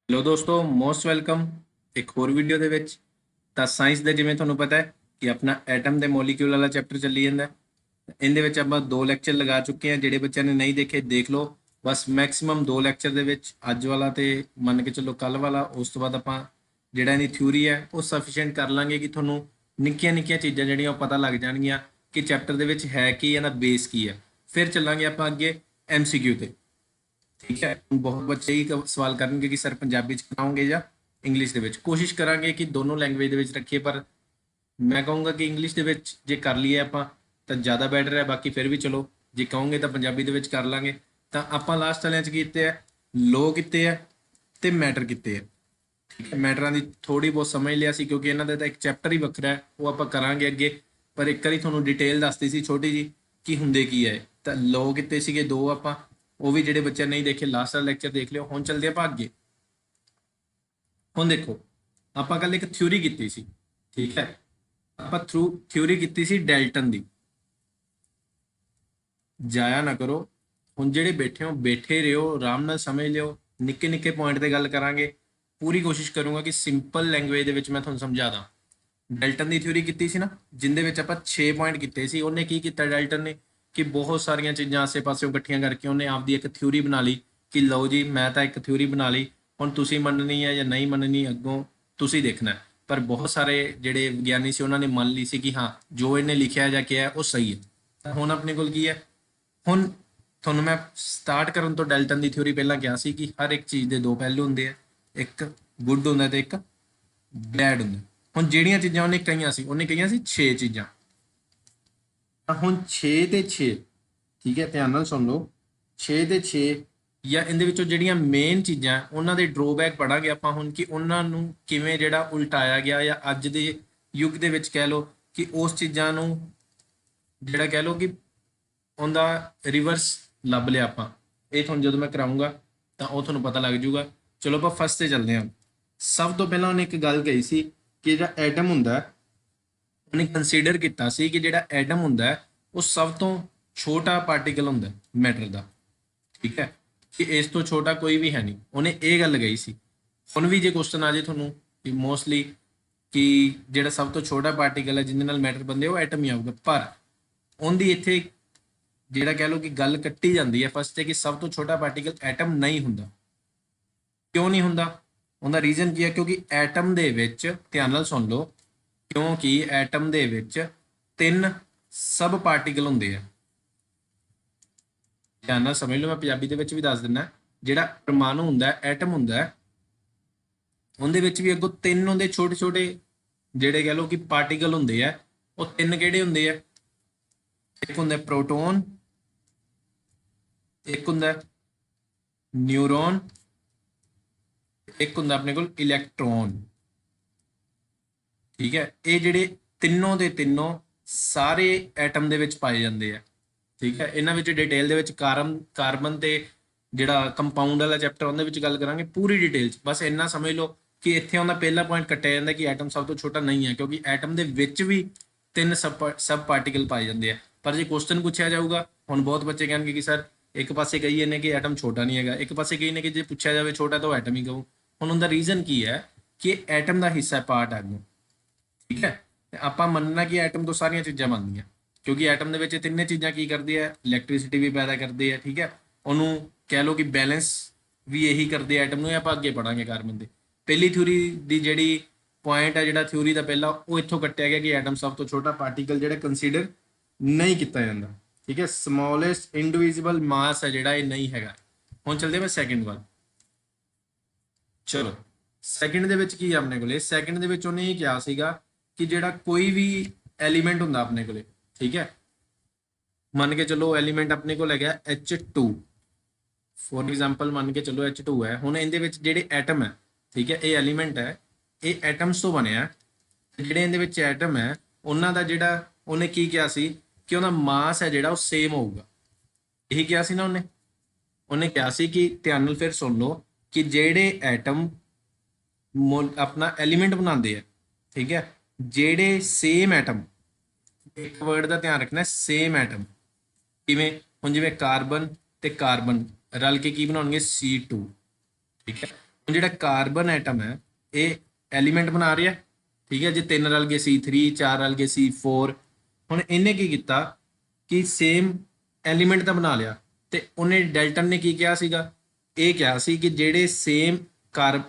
Hello ਦੋਸਤੋ, most welcome ਇੱਕ ਹੋਰ ਵੀਡੀਓ ਦੇ ਵਿੱਚ। ਤਾਂ ਸਾਇੰਸ ਦੇ ਜਿਵੇਂ ਤੁਹਾਨੂੰ ਪਤਾ ਹੈ ਕਿ ਆਪਣਾ ਐਟਮ ਦੇ ਮੋਲੀਕਿਊਲ ਵਾਲਾ ਚੈਪਟਰ ਚੱਲੀ ਜਾਂਦਾ ਹੈ। ਇਹਦੇ ਵਿੱਚ ਆਪਾਂ ਦੋ ਲੈਕਚਰ ਲਗਾ ਚੁੱਕੇ ਹਾਂ। ਜਿਹੜੇ ਬੱਚਿਆਂ ਨੇ ਨਹੀਂ ਦੇਖੇ ਦੇਖ ਲਓ। ਬਸ ਮੈਕਸਿਮਮ ਦੋ ਲੈਕਚਰ ਦੇ ਵਿੱਚ ਅੱਜ ਵਾਲਾ ਤੇ ਮੰਨ ਕੇ ਚੱਲੋ ਕੱਲ ਵਾਲਾ, ਉਸ ਤੋਂ ਬਾਅਦ ਆਪਾਂ ਜਿਹੜਾ ਇਹਦੀ ਥਿਊਰੀ ਹੈ ਉਹ ਸਫੀਸ਼ੀਐਂਟ ਕਰ ਲਾਂਗੇ ਕਿ ਤੁਹਾਨੂੰ ਨਿੱਕੀਆਂ ਨਿੱਕੀਆਂ ਚੀਜ਼ਾਂ ਜਿਹੜੀਆਂ ਉਹ ਪਤਾ ਲੱਗ ਜਾਣਗੀਆਂ ਕਿ ਚੈਪਟਰ ਦੇ ਵਿੱਚ ਹੈ ਕੀ, ਇਹਦਾ ਬੇਸ ਕੀ ਹੈ। ਫਿਰ ਚੱਲਾਂਗੇ ਆਪਾਂ ਅੱਗੇ MCQ ਤੇ। ਠੀਕ ਹੈ, ਬਹੁਤ ਬੱਚੇ ਹੀ ਸਵਾਲ ਕਰਨਗੇ ਕਿ ਸਰ ਪੰਜਾਬੀ ਚ ਕਰਾਓਗੇ ਜਾਂ ਇੰਗਲਿਸ਼ ਦੇ ਵਿੱਚ। ਕੋਸ਼ਿਸ਼ ਕਰਾਂਗੇ ਕਿ ਦੋਨੋਂ ਲੈਂਗੁਏਜ ਦੇ ਵਿੱਚ ਰੱਖੀਏ, ਪਰ ਮੈਂ ਕਹੂੰਗਾ ਕਿ ਇੰਗਲਿਸ਼ ਦੇ ਵਿੱਚ ਜੇ ਕਰ ਲਈਏ ਆਪਾਂ ਤਾਂ ਜ਼ਿਆਦਾ ਬੈਟਰ ਹੈ। ਬਾਕੀ ਫਿਰ ਵੀ ਚਲੋ ਜੇ ਕਹੋਗੇ ਤਾਂ ਪੰਜਾਬੀ ਦੇ ਵਿੱਚ ਕਰ ਲਾਂਗੇ। ਤਾਂ ਆਪਾਂ ਲਾਸਟ ਵਾਲਿਆਂ 'ਚ ਕੀਤੇ ਆ ਲੋ ਕੀਤੇ ਆ ਤੇ ਮੈਟਰ ਕੀਤੇ ਆ। ਠੀਕ ਹੈ, ਮੈਟਰਾਂ ਦੀ ਥੋੜੀ ਬਹੁਤ ਸਮਝ ਲਿਆ ਸੀ ਕਿਉਂਕਿ ਇਹਨਾਂ ਦਾ ਤਾਂ ਇੱਕ ਚੈਪਟਰ ਹੀ ਵੱਖਰਾ ਹੈ, ਉਹ ਆਪਾਂ ਕਰਾਂਗੇ ਅੱਗੇ। ਪਰ ਇੱਕ ਵਾਰੀ ਤੁਹਾਨੂੰ ਡਿਟੇਲ ਦੱਸਦੀ ਸੀ ਛੋਟੀ ਜੀ ਕਿ ਹੁੰਦੇ ਕੀ ਹੈ। ਤਾਂ ਲੋ ਕੀਤੇ ਸੀਗੇ ਦੋ ਆਪਾਂ, ਉਹ ਵੀ ਜਿਹੜੇ ਬੱਚੇ ਨਹੀਂ ਦੇਖੇ ਲਾਸਟ ਵਾਲਾ ਲੈਕਚਰ ਦੇਖ ਲਿਓ। ਹੁਣ ਚੱਲਦੇ ਆਪਾਂ ਅੱਗੇ। ਹੁਣ ਦੇਖੋ, ਆਪਾਂ ਕੱਲ ਇੱਕ ਥਿਊਰੀ ਕੀਤੀ ਸੀ। ਠੀਕ ਹੈ, ਆਪਾਂ ਥਿਊਰੀ ਕੀਤੀ ਸੀ ਡੈਲਟਨ ਦੀ। ਜਾਇਆ ਨਾ ਕਰੋ, ਹੁਣ ਜਿਹੜੇ ਬੈਠੇ ਹੋ ਬੈਠੇ ਰਹੋ, ਆਰਾਮ ਨਾਲ ਸਮਝ ਲਿਓ। ਨਿੱਕੇ ਨਿੱਕੇ ਪੁਆਇੰਟ ਤੇ ਗੱਲ ਕਰਾਂਗੇ। ਪੂਰੀ ਕੋਸ਼ਿਸ਼ ਕਰੂੰਗਾ ਕਿ ਸਿੰਪਲ ਲੈਂਗੁਏਜ ਦੇ ਵਿੱਚ ਮੈਂ ਤੁਹਾਨੂੰ ਸਮਝਾ ਦਾਂ। ਡੈਲਟਨ ਦੀ ਥਿਊਰੀ ਕੀਤੀ ਸੀ ਨਾ, ਜਿੰਦੇ ਵਿੱਚ ਆਪਾਂ 6 ਪੁਆਇੰਟ ਕੀਤੇ ਸੀ। ਉਹਨੇ ਕੀ ਕੀਤਾ ਡੈਲਟਨ ਨੇ ਕਿ ਬਹੁਤ ਸਾਰੀਆਂ ਚੀਜ਼ਾਂ ਆਸੇ-ਪਾਸਿਓਂ ਇਕੱਠੀਆਂ ਕਰਕੇ ਉਹਨੇ ਆਪਦੀ ਇੱਕ ਥਿਊਰੀ ਬਣਾ ਲਈ ਕਿ ਲਓ ਜੀ ਮੈਂ ਤਾਂ ਇੱਕ ਥਿਊਰੀ ਬਣਾ ਲਈ, ਹੁਣ ਤੁਸੀਂ ਮੰਨਣੀ ਹੈ ਜਾਂ ਨਹੀਂ ਮੰਨਣੀ ਅੱਗੋਂ ਤੁਸੀਂ ਦੇਖਣਾ। ਪਰ ਬਹੁਤ ਸਾਰੇ ਜਿਹੜੇ ਵਿਗਿਆਨੀ ਸੀ ਉਹਨਾਂ ਨੇ ਮੰਨ ਲਈ ਸੀ ਕਿ ਹਾਂ ਜੋ ਇਹਨੇ ਲਿਖਿਆ ਜਾਂ ਕਿਹਾ ਉਹ ਸਹੀ ਹੈ। ਤਾਂ ਹੁਣ ਆਪਣੇ ਕੋਲ ਕੀ ਹੈ? ਹੁਣ ਤੁਹਾਨੂੰ ਮੈਂ ਸਟਾਰਟ ਕਰਨ ਤੋਂ ਡੈਲਟਨ ਦੀ ਥਿਊਰੀ ਪਹਿਲਾਂ ਕਿਹਾ ਸੀ ਕਿ ਹਰ ਇੱਕ ਚੀਜ਼ ਦੇ ਦੋ ਪਹਿਲੂ ਹੁੰਦੇ ਆ, ਇੱਕ ਗੁੱਡ ਹੁੰਦਾ ਤੇ ਇੱਕ ਬੈਡ ਹੁੰਦਾ। ਹੁਣ ਜਿਹੜੀਆਂ ਚੀਜ਼ਾਂ ਉਹਨੇ ਕਹੀਆਂ ਸੀ, ਉਹਨੇ ਕਹੀਆਂ ਸੀ 6 ਚੀਜ਼ਾਂ। ਤਾਂ ਹੁਣ 6 ਤੇ 6, ਠੀਕ ਹੈ, ਧਿਆਨ ਨਾਲ ਸੁਣ ਲਓ। 6 ਤੇ 6 ਜਾਂ ਇਹਦੇ ਵਿੱਚੋਂ ਜਿਹੜੀਆਂ ਮੇਨ ਚੀਜ਼ਾਂ ਉਹਨਾਂ ਦੇ ਡਰੋਬੈਕ ਪੜਾਂਗੇ ਆਪਾਂ ਹੁਣ ਕਿ ਉਹਨਾਂ ਨੂੰ ਕਿਵੇਂ ਜਿਹੜਾ ਉਲਟਾਇਆ ਗਿਆ, ਜਾਂ ਅੱਜ ਦੇ ਯੁੱਗ ਦੇ ਵਿੱਚ ਕਹਿ ਲਓ ਕਿ ਉਸ ਚੀਜ਼ਾਂ ਨੂੰ ਜਿਹੜਾ ਕਹਿ ਲਓ ਕਿ ਉਹਦਾ ਰਿਵਰਸ ਲੱਭ ਲਿਆ ਆਪਾਂ। ਇਹ ਤੁਹਾਨੂੰ ਜਦੋਂ ਮੈਂ ਕਰਾਉਂਗਾ ਤਾਂ ਉਹ ਤੁਹਾਨੂੰ ਪਤਾ ਲੱਗ ਜਾਊਗਾ। ਚਲੋ ਆਪਾਂ ਫਸਟ ਤੇ ਚੱਲਦੇ ਹਾਂ। ਸਭ ਤੋਂ ਪਹਿਲਾਂ ਉਹਨੇ ਇੱਕ ਗੱਲ ਕਹੀ ਸੀ ਕਿ ਜਿਹੜਾ ਐਟਮ ਹੁੰਦਾ, ਉਹਨੇ ਕੰਸੀਡਰ ਕੀਤਾ ਸੀ ਕਿ ਜਿਹੜਾ ਐਟਮ ਹੁੰਦਾ ਹੈ ਉਹ ਸਭ ਤੋਂ ਛੋਟਾ ਪਾਰਟੀਕਲ ਹੁੰਦਾ ਮੈਟਰ ਦਾ। ਠੀਕ ਹੈ, ਕਿ ਇਸ ਤੋਂ ਛੋਟਾ ਕੋਈ ਵੀ ਹੈ ਨਹੀਂ। ਉਹਨੇ ਇਹ ਗੱਲ ਕਹੀ ਸੀ। ਹੁਣ ਵੀ ਜੇ ਕੁਐਸਚਨ ਆ ਜੇ ਤੁਹਾਨੂੰ ਕਿ ਮੋਸਟਲੀ ਕਿ ਜਿਹੜਾ ਸਭ ਤੋਂ ਛੋਟਾ ਪਾਰਟੀਕਲ ਹੈ ਜਿਹਦੇ ਨਾਲ ਮੈਟਰ ਬਣਦੇ ਉਹ ਐਟਮ ਹੀ ਆਊਗਾ, ਪਰ ਉਹਦੀ ਇੱਥੇ ਜਿਹੜਾ ਕਹਿ ਲਓ ਕਿ ਗੱਲ ਕੱਟੀ ਜਾਂਦੀ ਹੈ ਫਸਟ ਤੇ ਕਿ ਸਭ ਤੋਂ ਛੋਟਾ ਪਾਰਟੀਕਲ ਐਟਮ ਨਹੀਂ ਹੁੰਦਾ। ਕਿਉਂ ਨਹੀਂ ਹੁੰਦਾ? ਉਹਦਾ ਰੀਜ਼ਨ ਕੀ ਹੈ? ਕਿਉਂਕਿ ਐਟਮ ਦੇ ਵਿੱਚ, ਧਿਆਨ ਨਾਲ ਸੁਣ ਲਓ, ਕਿਉਂਕਿ ਐਟਮ ਦੇ ਵਿੱਚ 3 ਸਬ ਪਾਰਟੀਕਲ ਹੁੰਦੇ ਆ। ਧਿਆਨ ਨਾਲ ਸਮਝ ਲਓ, ਮੈਂ ਪੰਜਾਬੀ ਦੇ ਵਿੱਚ ਵੀ ਦੱਸ ਦਿੰਦਾ। ਜਿਹੜਾ ਪਰਮਾਣੂ ਹੁੰਦਾ, ਐਟਮ ਹੁੰਦਾ, ਉਹਦੇ ਵਿੱਚ ਵੀ ਅੱਗੋਂ 3 ਹੁੰਦੇ ਛੋਟੇ ਛੋਟੇ ਜਿਹੜੇ ਕਹਿ ਲਓ ਕਿ ਪਾਰਟੀਕਲ ਹੁੰਦੇ ਆ। ਉਹ 3 ਕਿਹੜੇ ਹੁੰਦੇ ਆ? ਇੱਕ ਹੁੰਦਾ ਪ੍ਰੋਟੋਨ, ਇੱਕ ਹੁੰਦਾ ਨਿਊਰੋਨ, ਇੱਕ ਹੁੰਦਾ ਆਪਣੇ ਕੋਲ ਇਲੈਕਟ੍ਰੋਨ। ਠੀਕ ਹੈ, ਇਹ ਜਿਹੜੇ ਤਿੰਨੋਂ ਦੇ ਤਿੰਨੋਂ ਸਾਰੇ ਐਟਮ ਦੇ ਵਿੱਚ ਪਾਏ ਜਾਂਦੇ ਆ। ਠੀਕ ਹੈ, ਇਹਨਾਂ ਵਿੱਚ ਡਿਟੇਲ ਦੇ ਵਿੱਚ ਕਾਰਬਨ ਤੇ ਜਿਹੜਾ ਕੰਪਾਊਂਡ ਵਾਲਾ ਚੈਪਟਰ ਉਹਦੇ ਵਿੱਚ ਗੱਲ ਕਰਾਂਗੇ ਪੂਰੀ ਡਿਟੇਲ 'ਚ। ਬਸ ਇੰਨਾ ਸਮਝ ਲਓ ਕਿ ਇੱਥੇ ਉਹਦਾ ਪਹਿਲਾ ਪੁਆਇੰਟ ਕੱਟਿਆ ਜਾਂਦਾ ਕਿ ਐਟਮ ਸਭ ਤੋਂ ਛੋਟਾ ਨਹੀਂ ਹੈ, ਕਿਉਂਕਿ ਐਟਮ ਦੇ ਵਿੱਚ ਵੀ 3 ਸਬ ਪਾਰਟੀਕਲ ਪਾਏ ਜਾਂਦੇ ਆ। ਪਰ ਜੇ ਕੁਐਸਚਨ ਪੁੱਛਿਆ ਜਾਊਗਾ, ਹੁਣ ਬਹੁਤ ਬੱਚੇ ਕਹਿਣਗੇ ਕਿ ਸਰ ਇੱਕ ਪਾਸੇ ਕਹੀ ਇਹਨੇ ਕਿ ਐਟਮ ਛੋਟਾ ਨਹੀਂ ਹੈਗਾ, ਇੱਕ ਪਾਸੇ ਕਹੀ ਨੇ ਕਿ ਜੇ ਪੁੱਛਿਆ ਜਾਵੇ ਛੋਟਾ ਤਾਂ ਉਹ ਐਟਮ ਹੀ ਕਹੂੰ। ਹੁਣ ਉਹਦਾ ਰੀਜ਼ਨ ਕੀ ਹੈ ਕਿ ਐਟਮ ਦਾ ਹਿੱਸਾ ਪਾਰਟ ਹੈ ਅੱਗੋਂ। ਠੀਕ ਹੈ, ਤੇ ਆਪਾਂ ਮੰਨਣਾ ਕਿ ਐਟਮ ਤੋਂ ਸਾਰੀਆਂ ਚੀਜ਼ਾਂ ਬਣਦੀਆਂ, ਕਿਉਂਕਿ ਐਟਮ ਦੇ ਵਿੱਚ ਤਿੰਨੇ ਚੀਜ਼ਾਂ ਕੀ ਕਰਦੀ ਹੈ? ਇਲੈਕਟ੍ਰਿਸਿਟੀ ਵੀ ਪੈਦਾ ਕਰਦੇ ਆ। ਠੀਕ ਹੈ, ਉਹਨੂੰ ਕਹਿ ਲਓ ਕਿ ਬੈਲੈਂਸ ਵੀ ਇਹੀ ਕਰਦੇ ਐਟਮ ਨੂੰ। ਆਪਾਂ ਅੱਗੇ ਪੜਾਂਗੇ ਕਾਰਬਨ ਦੇ। ਪਹਿਲੀ ਥਿਊਰੀ ਦੀ ਜਿਹੜੀ ਪੁਆਇੰਟ ਹੈ, ਜਿਹੜਾ ਥਿਊਰੀ ਦਾ ਪਹਿਲਾ, ਉਹ ਇੱਥੋਂ ਕੱਟਿਆ ਗਿਆ ਕਿ ਐਟਮ ਸਭ ਤੋਂ ਛੋਟਾ ਪਾਰਟੀਕਲ ਜਿਹੜਾ ਕੰਸੀਡਰ ਨਹੀਂ ਕੀਤਾ ਜਾਂਦਾ। ਠੀਕ ਹੈ, ਸਮੋਲੈਸਟ ਇੰਡੀਵਿਜੂਅਲ ਮਾਸ ਹੈ ਜਿਹੜਾ, ਇਹ ਨਹੀਂ ਹੈਗਾ। ਹੁਣ ਚੱਲਦੇ ਮੈਂ ਸੈਕਿੰਡ ਵੱਲ। ਚਲੋ ਸੈਕਿੰਡ ਦੇ ਵਿੱਚ ਕੀ ਆ ਆਪਣੇ ਕੋਲੇ? ਸੈਕਿੰਡ ਦੇ ਵਿੱਚ ਉਹਨੇ ਇਹ ਕਿਹਾ ਸੀਗਾ ਕਿ ਜਿਹੜਾ ਕੋਈ ਵੀ ਐਲੀਮੈਂਟ ਹੁੰਦਾ ਆਪਣੇ ਕੋਲੇ, ਠੀਕ ਹੈ, ਮੰਨ ਕੇ ਚਲੋ ਐਲੀਮੈਂਟ ਆਪਣੇ ਕੋਲ ਹੈਗਾ H2, ਫੋਰ ਐਗਜ਼ਾਮਪਲ ਮੰਨ ਕੇ ਚਲੋ H2 ਹੈ। ਹੁਣ ਇਹਦੇ ਵਿੱਚ ਜਿਹੜੇ ਐਟਮ ਹੈ, ਠੀਕ ਹੈ, ਇਹ ਐਲੀਮੈਂਟ ਹੈ, ਇਹ ਐਟਮਸ ਤੋਂ ਬਣਿਆ। ਜਿਹੜੇ ਇਹਦੇ ਵਿੱਚ ਐਟਮ ਹੈ ਉਹਨਾਂ ਦਾ ਜਿਹੜਾ ਉਹਨੇ ਕੀ ਕਿਹਾ ਸੀ ਕਿ ਉਹਦਾ ਮਾਸ ਹੈ ਜਿਹੜਾ ਉਹ ਸੇਮ ਹੋਊਗਾ। ਇਹੀ ਕਿਹਾ ਸੀ ਨਾ ਉਹਨੇ। ਉਹਨੇ ਕਿਹਾ ਸੀ ਕਿ ਧਿਆਨ ਨਾਲ ਫਿਰ ਸੁਣ ਲਓ ਕਿ ਜਿਹੜੇ ਐਟਮ ਆਪਣਾ ਐਲੀਮੈਂਟ ਬਣਾਉਂਦੇ ਆ, ਠੀਕ ਹੈ, ਜਿਹੜੇ ਸੇਮ ਐਟਮ, ਇੱਕ ਵਰਡ ਦਾ ਧਿਆਨ ਰੱਖਣਾ, ਸੇਮ ਐਟਮ। ਕਿਵੇਂ? ਹੁਣ ਜਿਵੇਂ ਕਾਰਬਨ ਤੇ ਕਾਰਬਨ ਰਲ ਕੇ ਕੀ ਬਣਾਉਣਗੇ? C2। ਠੀਕ ਹੈ, ਹੁਣ ਜਿਹੜਾ ਕਾਰਬਨ ਐਟਮ ਹੈ ਇਹ ਐਲੀਮੈਂਟ ਬਣਾ ਰਿਹਾ, ਠੀਕ ਹੈ। ਜੇ 3 ਰਲ ਗਏ C3, 4 ਰਲ ਗਏ C4। ਹੁਣ ਇਹਨੇ ਕੀ ਕੀਤਾ ਕਿ ਸੇਮ ਐਲੀਮੈਂਟ ਤਾਂ ਬਣਾ ਲਿਆ, ਤੇ ਉਹਨੇ ਡੈਲਟਨ ਨੇ ਕੀ ਕਿਹਾ ਸੀਗਾ, ਇਹ ਕਿਹਾ ਸੀ ਕਿ ਜਿਹੜੇ ਸੇਮ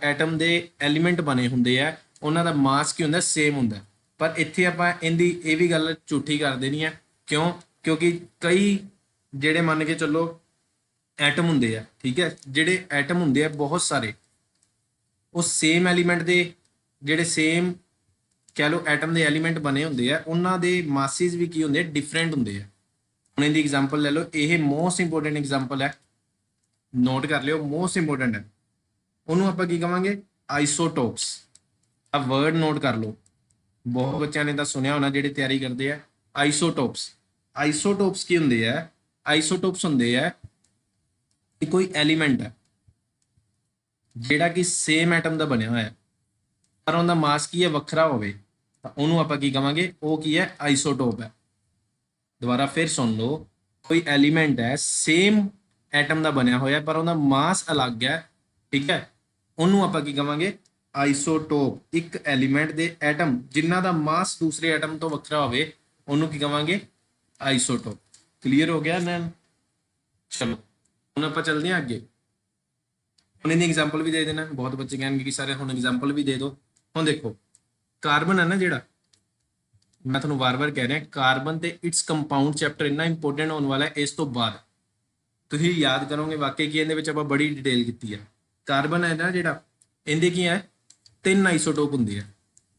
ਐਟਮ ਦੇ ਐਲੀਮੈਂਟ ਬਣੇ ਹੁੰਦੇ ਆ ਉਹਨਾਂ ਦਾ ਮਾਸ ਕੀ ਹੁੰਦਾ, ਸੇਮ ਹੁੰਦਾ। ਪਰ ਇੱਥੇ ਆਪਾਂ ਇਹਦੀ ਇਹ ਵੀ ਗੱਲ ਝੂਠੀ ਕਰ ਦੇਣੀ ਹੈ। ਕਿਉਂ? ਕਿਉਂਕਿ ਕਈ ਜਿਹੜੇ ਮੰਨ ਕੇ ਚੱਲੋ ਐਟਮ ਹੁੰਦੇ ਆ, ਠੀਕ ਹੈ, ਜਿਹੜੇ ਐਟਮ ਹੁੰਦੇ ਆ ਬਹੁਤ ਸਾਰੇ, ਉਹ ਸੇਮ ਐਲੀਮੈਂਟ ਦੇ ਜਿਹੜੇ ਸੇਮ ਕਹਿ ਲਓ ਐਟਮ ਦੇ ਐਲੀਮੈਂਟ ਬਣੇ ਹੁੰਦੇ ਆ, ਉਹਨਾਂ ਦੇ ਮਾਸਿਸ ਵੀ ਕੀ ਹੁੰਦੇ ਆ, ਡਿਫਰੈਂਟ ਹੁੰਦੇ ਆ। ਹੁਣ ਇਹਦੀ ਐਗਜ਼ਾਮਪਲ ਲੈ ਲਓ, ਇਹ ਮੋਸਟ ਇੰਪੋਰਟੈਂਟ ਐਗਜ਼ਾਮਪਲ ਹੈ, ਨੋਟ ਕਰ ਲਿਓ, ਮੋਸਟ ਇੰਪੋਰਟੈਂਟ ਹੈ। ਉਹਨੂੰ ਆਪਾਂ ਕੀ ਕਵਾਂਗੇ, ਆਈਸੋਟੋਪਸ। ਆ ਵਰਡ ਨੋਟ ਕਰ ਲਓ, ਬਹੁਤ ਬੱਚਿਆਂ ਨੇ ਤਾਂ ਸੁਣਿਆ ਹੋਣਾ ਜਿਹੜੇ ਤਿਆਰੀ ਕਰਦੇ ਆ। ਆਈਸੋਟੋਪਸ, ਆਈਸੋਟੋਪਸ ਕੀ ਹੁੰਦੇ ਆ? ਆਈਸੋਟੋਪਸ ਹੁੰਦੇ ਆ ਕਿ ਕੋਈ ਐਲੀਮੈਂਟ ਹੈ ਜਿਹੜਾ ਕਿ ਸੇਮ ਐਟਮ ਦਾ ਬਣਿਆ ਹੋਇਆ ਹੈ, ਪਰ ਉਹਦਾ ਮਾਸ ਕੀ ਹੈ, ਵੱਖਰਾ ਹੋਵੇ, ਤਾਂ ਉਹਨੂੰ ਆਪਾਂ ਕੀ ਕਵਾਂਗੇ, ਉਹ ਕੀ ਹੈ, ਆਈਸੋਟੋਪ ਹੈ। ਦੁਬਾਰਾ ਫਿਰ ਸੁਣ ਲਓ, ਕੋਈ ਐਲੀਮੈਂਟ ਹੈ ਸੇਮ ਐਟਮ ਦਾ ਬਣਿਆ ਹੋਇਆ ਪਰ ਉਹਦਾ ਮਾਸ ਅਲੱਗ ਹੈ, ਠੀਕ ਹੈ, ਉਹਨੂੰ ਆਪਾਂ ਕੀ ਕਵਾਂਗੇ, ਆਈਸੋਟੋਪ। ਇੱਕ ਐਲੀਮੈਂਟ ਦੇ ਐਟਮ ਜਿਨ੍ਹਾਂ ਦਾ ਮਾਸ ਦੂਸਰੇ ਐਟਮ ਤੋਂ ਵੱਖਰਾ ਹੋਵੇ ਉਹਨੂੰ ਕੀ ਕਵਾਂਗੇ, ਆਈਸੋਟੋਪ। ਕਲੀਅਰ ਹੋ ਗਿਆ ਨਾ? ਚਲੋ ਹੁਣ ਆਪਾਂ ਚੱਲਦੇ ਹਾਂ ਅੱਗੇ। ਹੁਣ ਇਹਦੀ ਐਗਜ਼ਾਮਪਲ ਵੀ ਦੇ ਦੇਣਾ। ਬਹੁਤ ਬੱਚੇ ਕਹਿਣਗੇ ਕਿ ਸਾਰੇ ਹੁਣ ਐਗਜ਼ਾਮਪਲ ਵੀ ਦੇ ਦਿਓ। ਹੁਣ ਦੇਖੋ ਕਾਰਬਨ ਹੈ ਨਾ ਜਿਹੜਾ, ਮੈਂ ਤੁਹਾਨੂੰ ਵਾਰ-ਵਾਰ ਕਹਿ ਰਿਹਾ, ਕਾਰਬਨ ਤੇ ਇਟਸ ਕੰਪਾਊਂਡ ਚੈਪਟਰ ਇੰਨਾ ਇੰਪੋਰਟੈਂਟ ਹੋਣ ਵਾਲਾ ਹੈ ਇਸ ਤੋਂ ਬਾਅਦ। ਤੁਸੀਂ ਯਾਦ ਕਰੋਗੇ ਵਾਕਈ ਕੀ ਇਹਦੇ ਵਿੱਚ ਆਪਾਂ ਬੜੀ ਡਿਟੇਲ ਕੀਤੀ ਹੈ। ਕਾਰਬਨ ਹੈ ਨਾ ਜਿਹੜਾ, ਇਹਦੇ ਕੀ ਹੈ, 3 ਆਈਸੋਟੋਪ ਹੁੰਦੇ ਆ।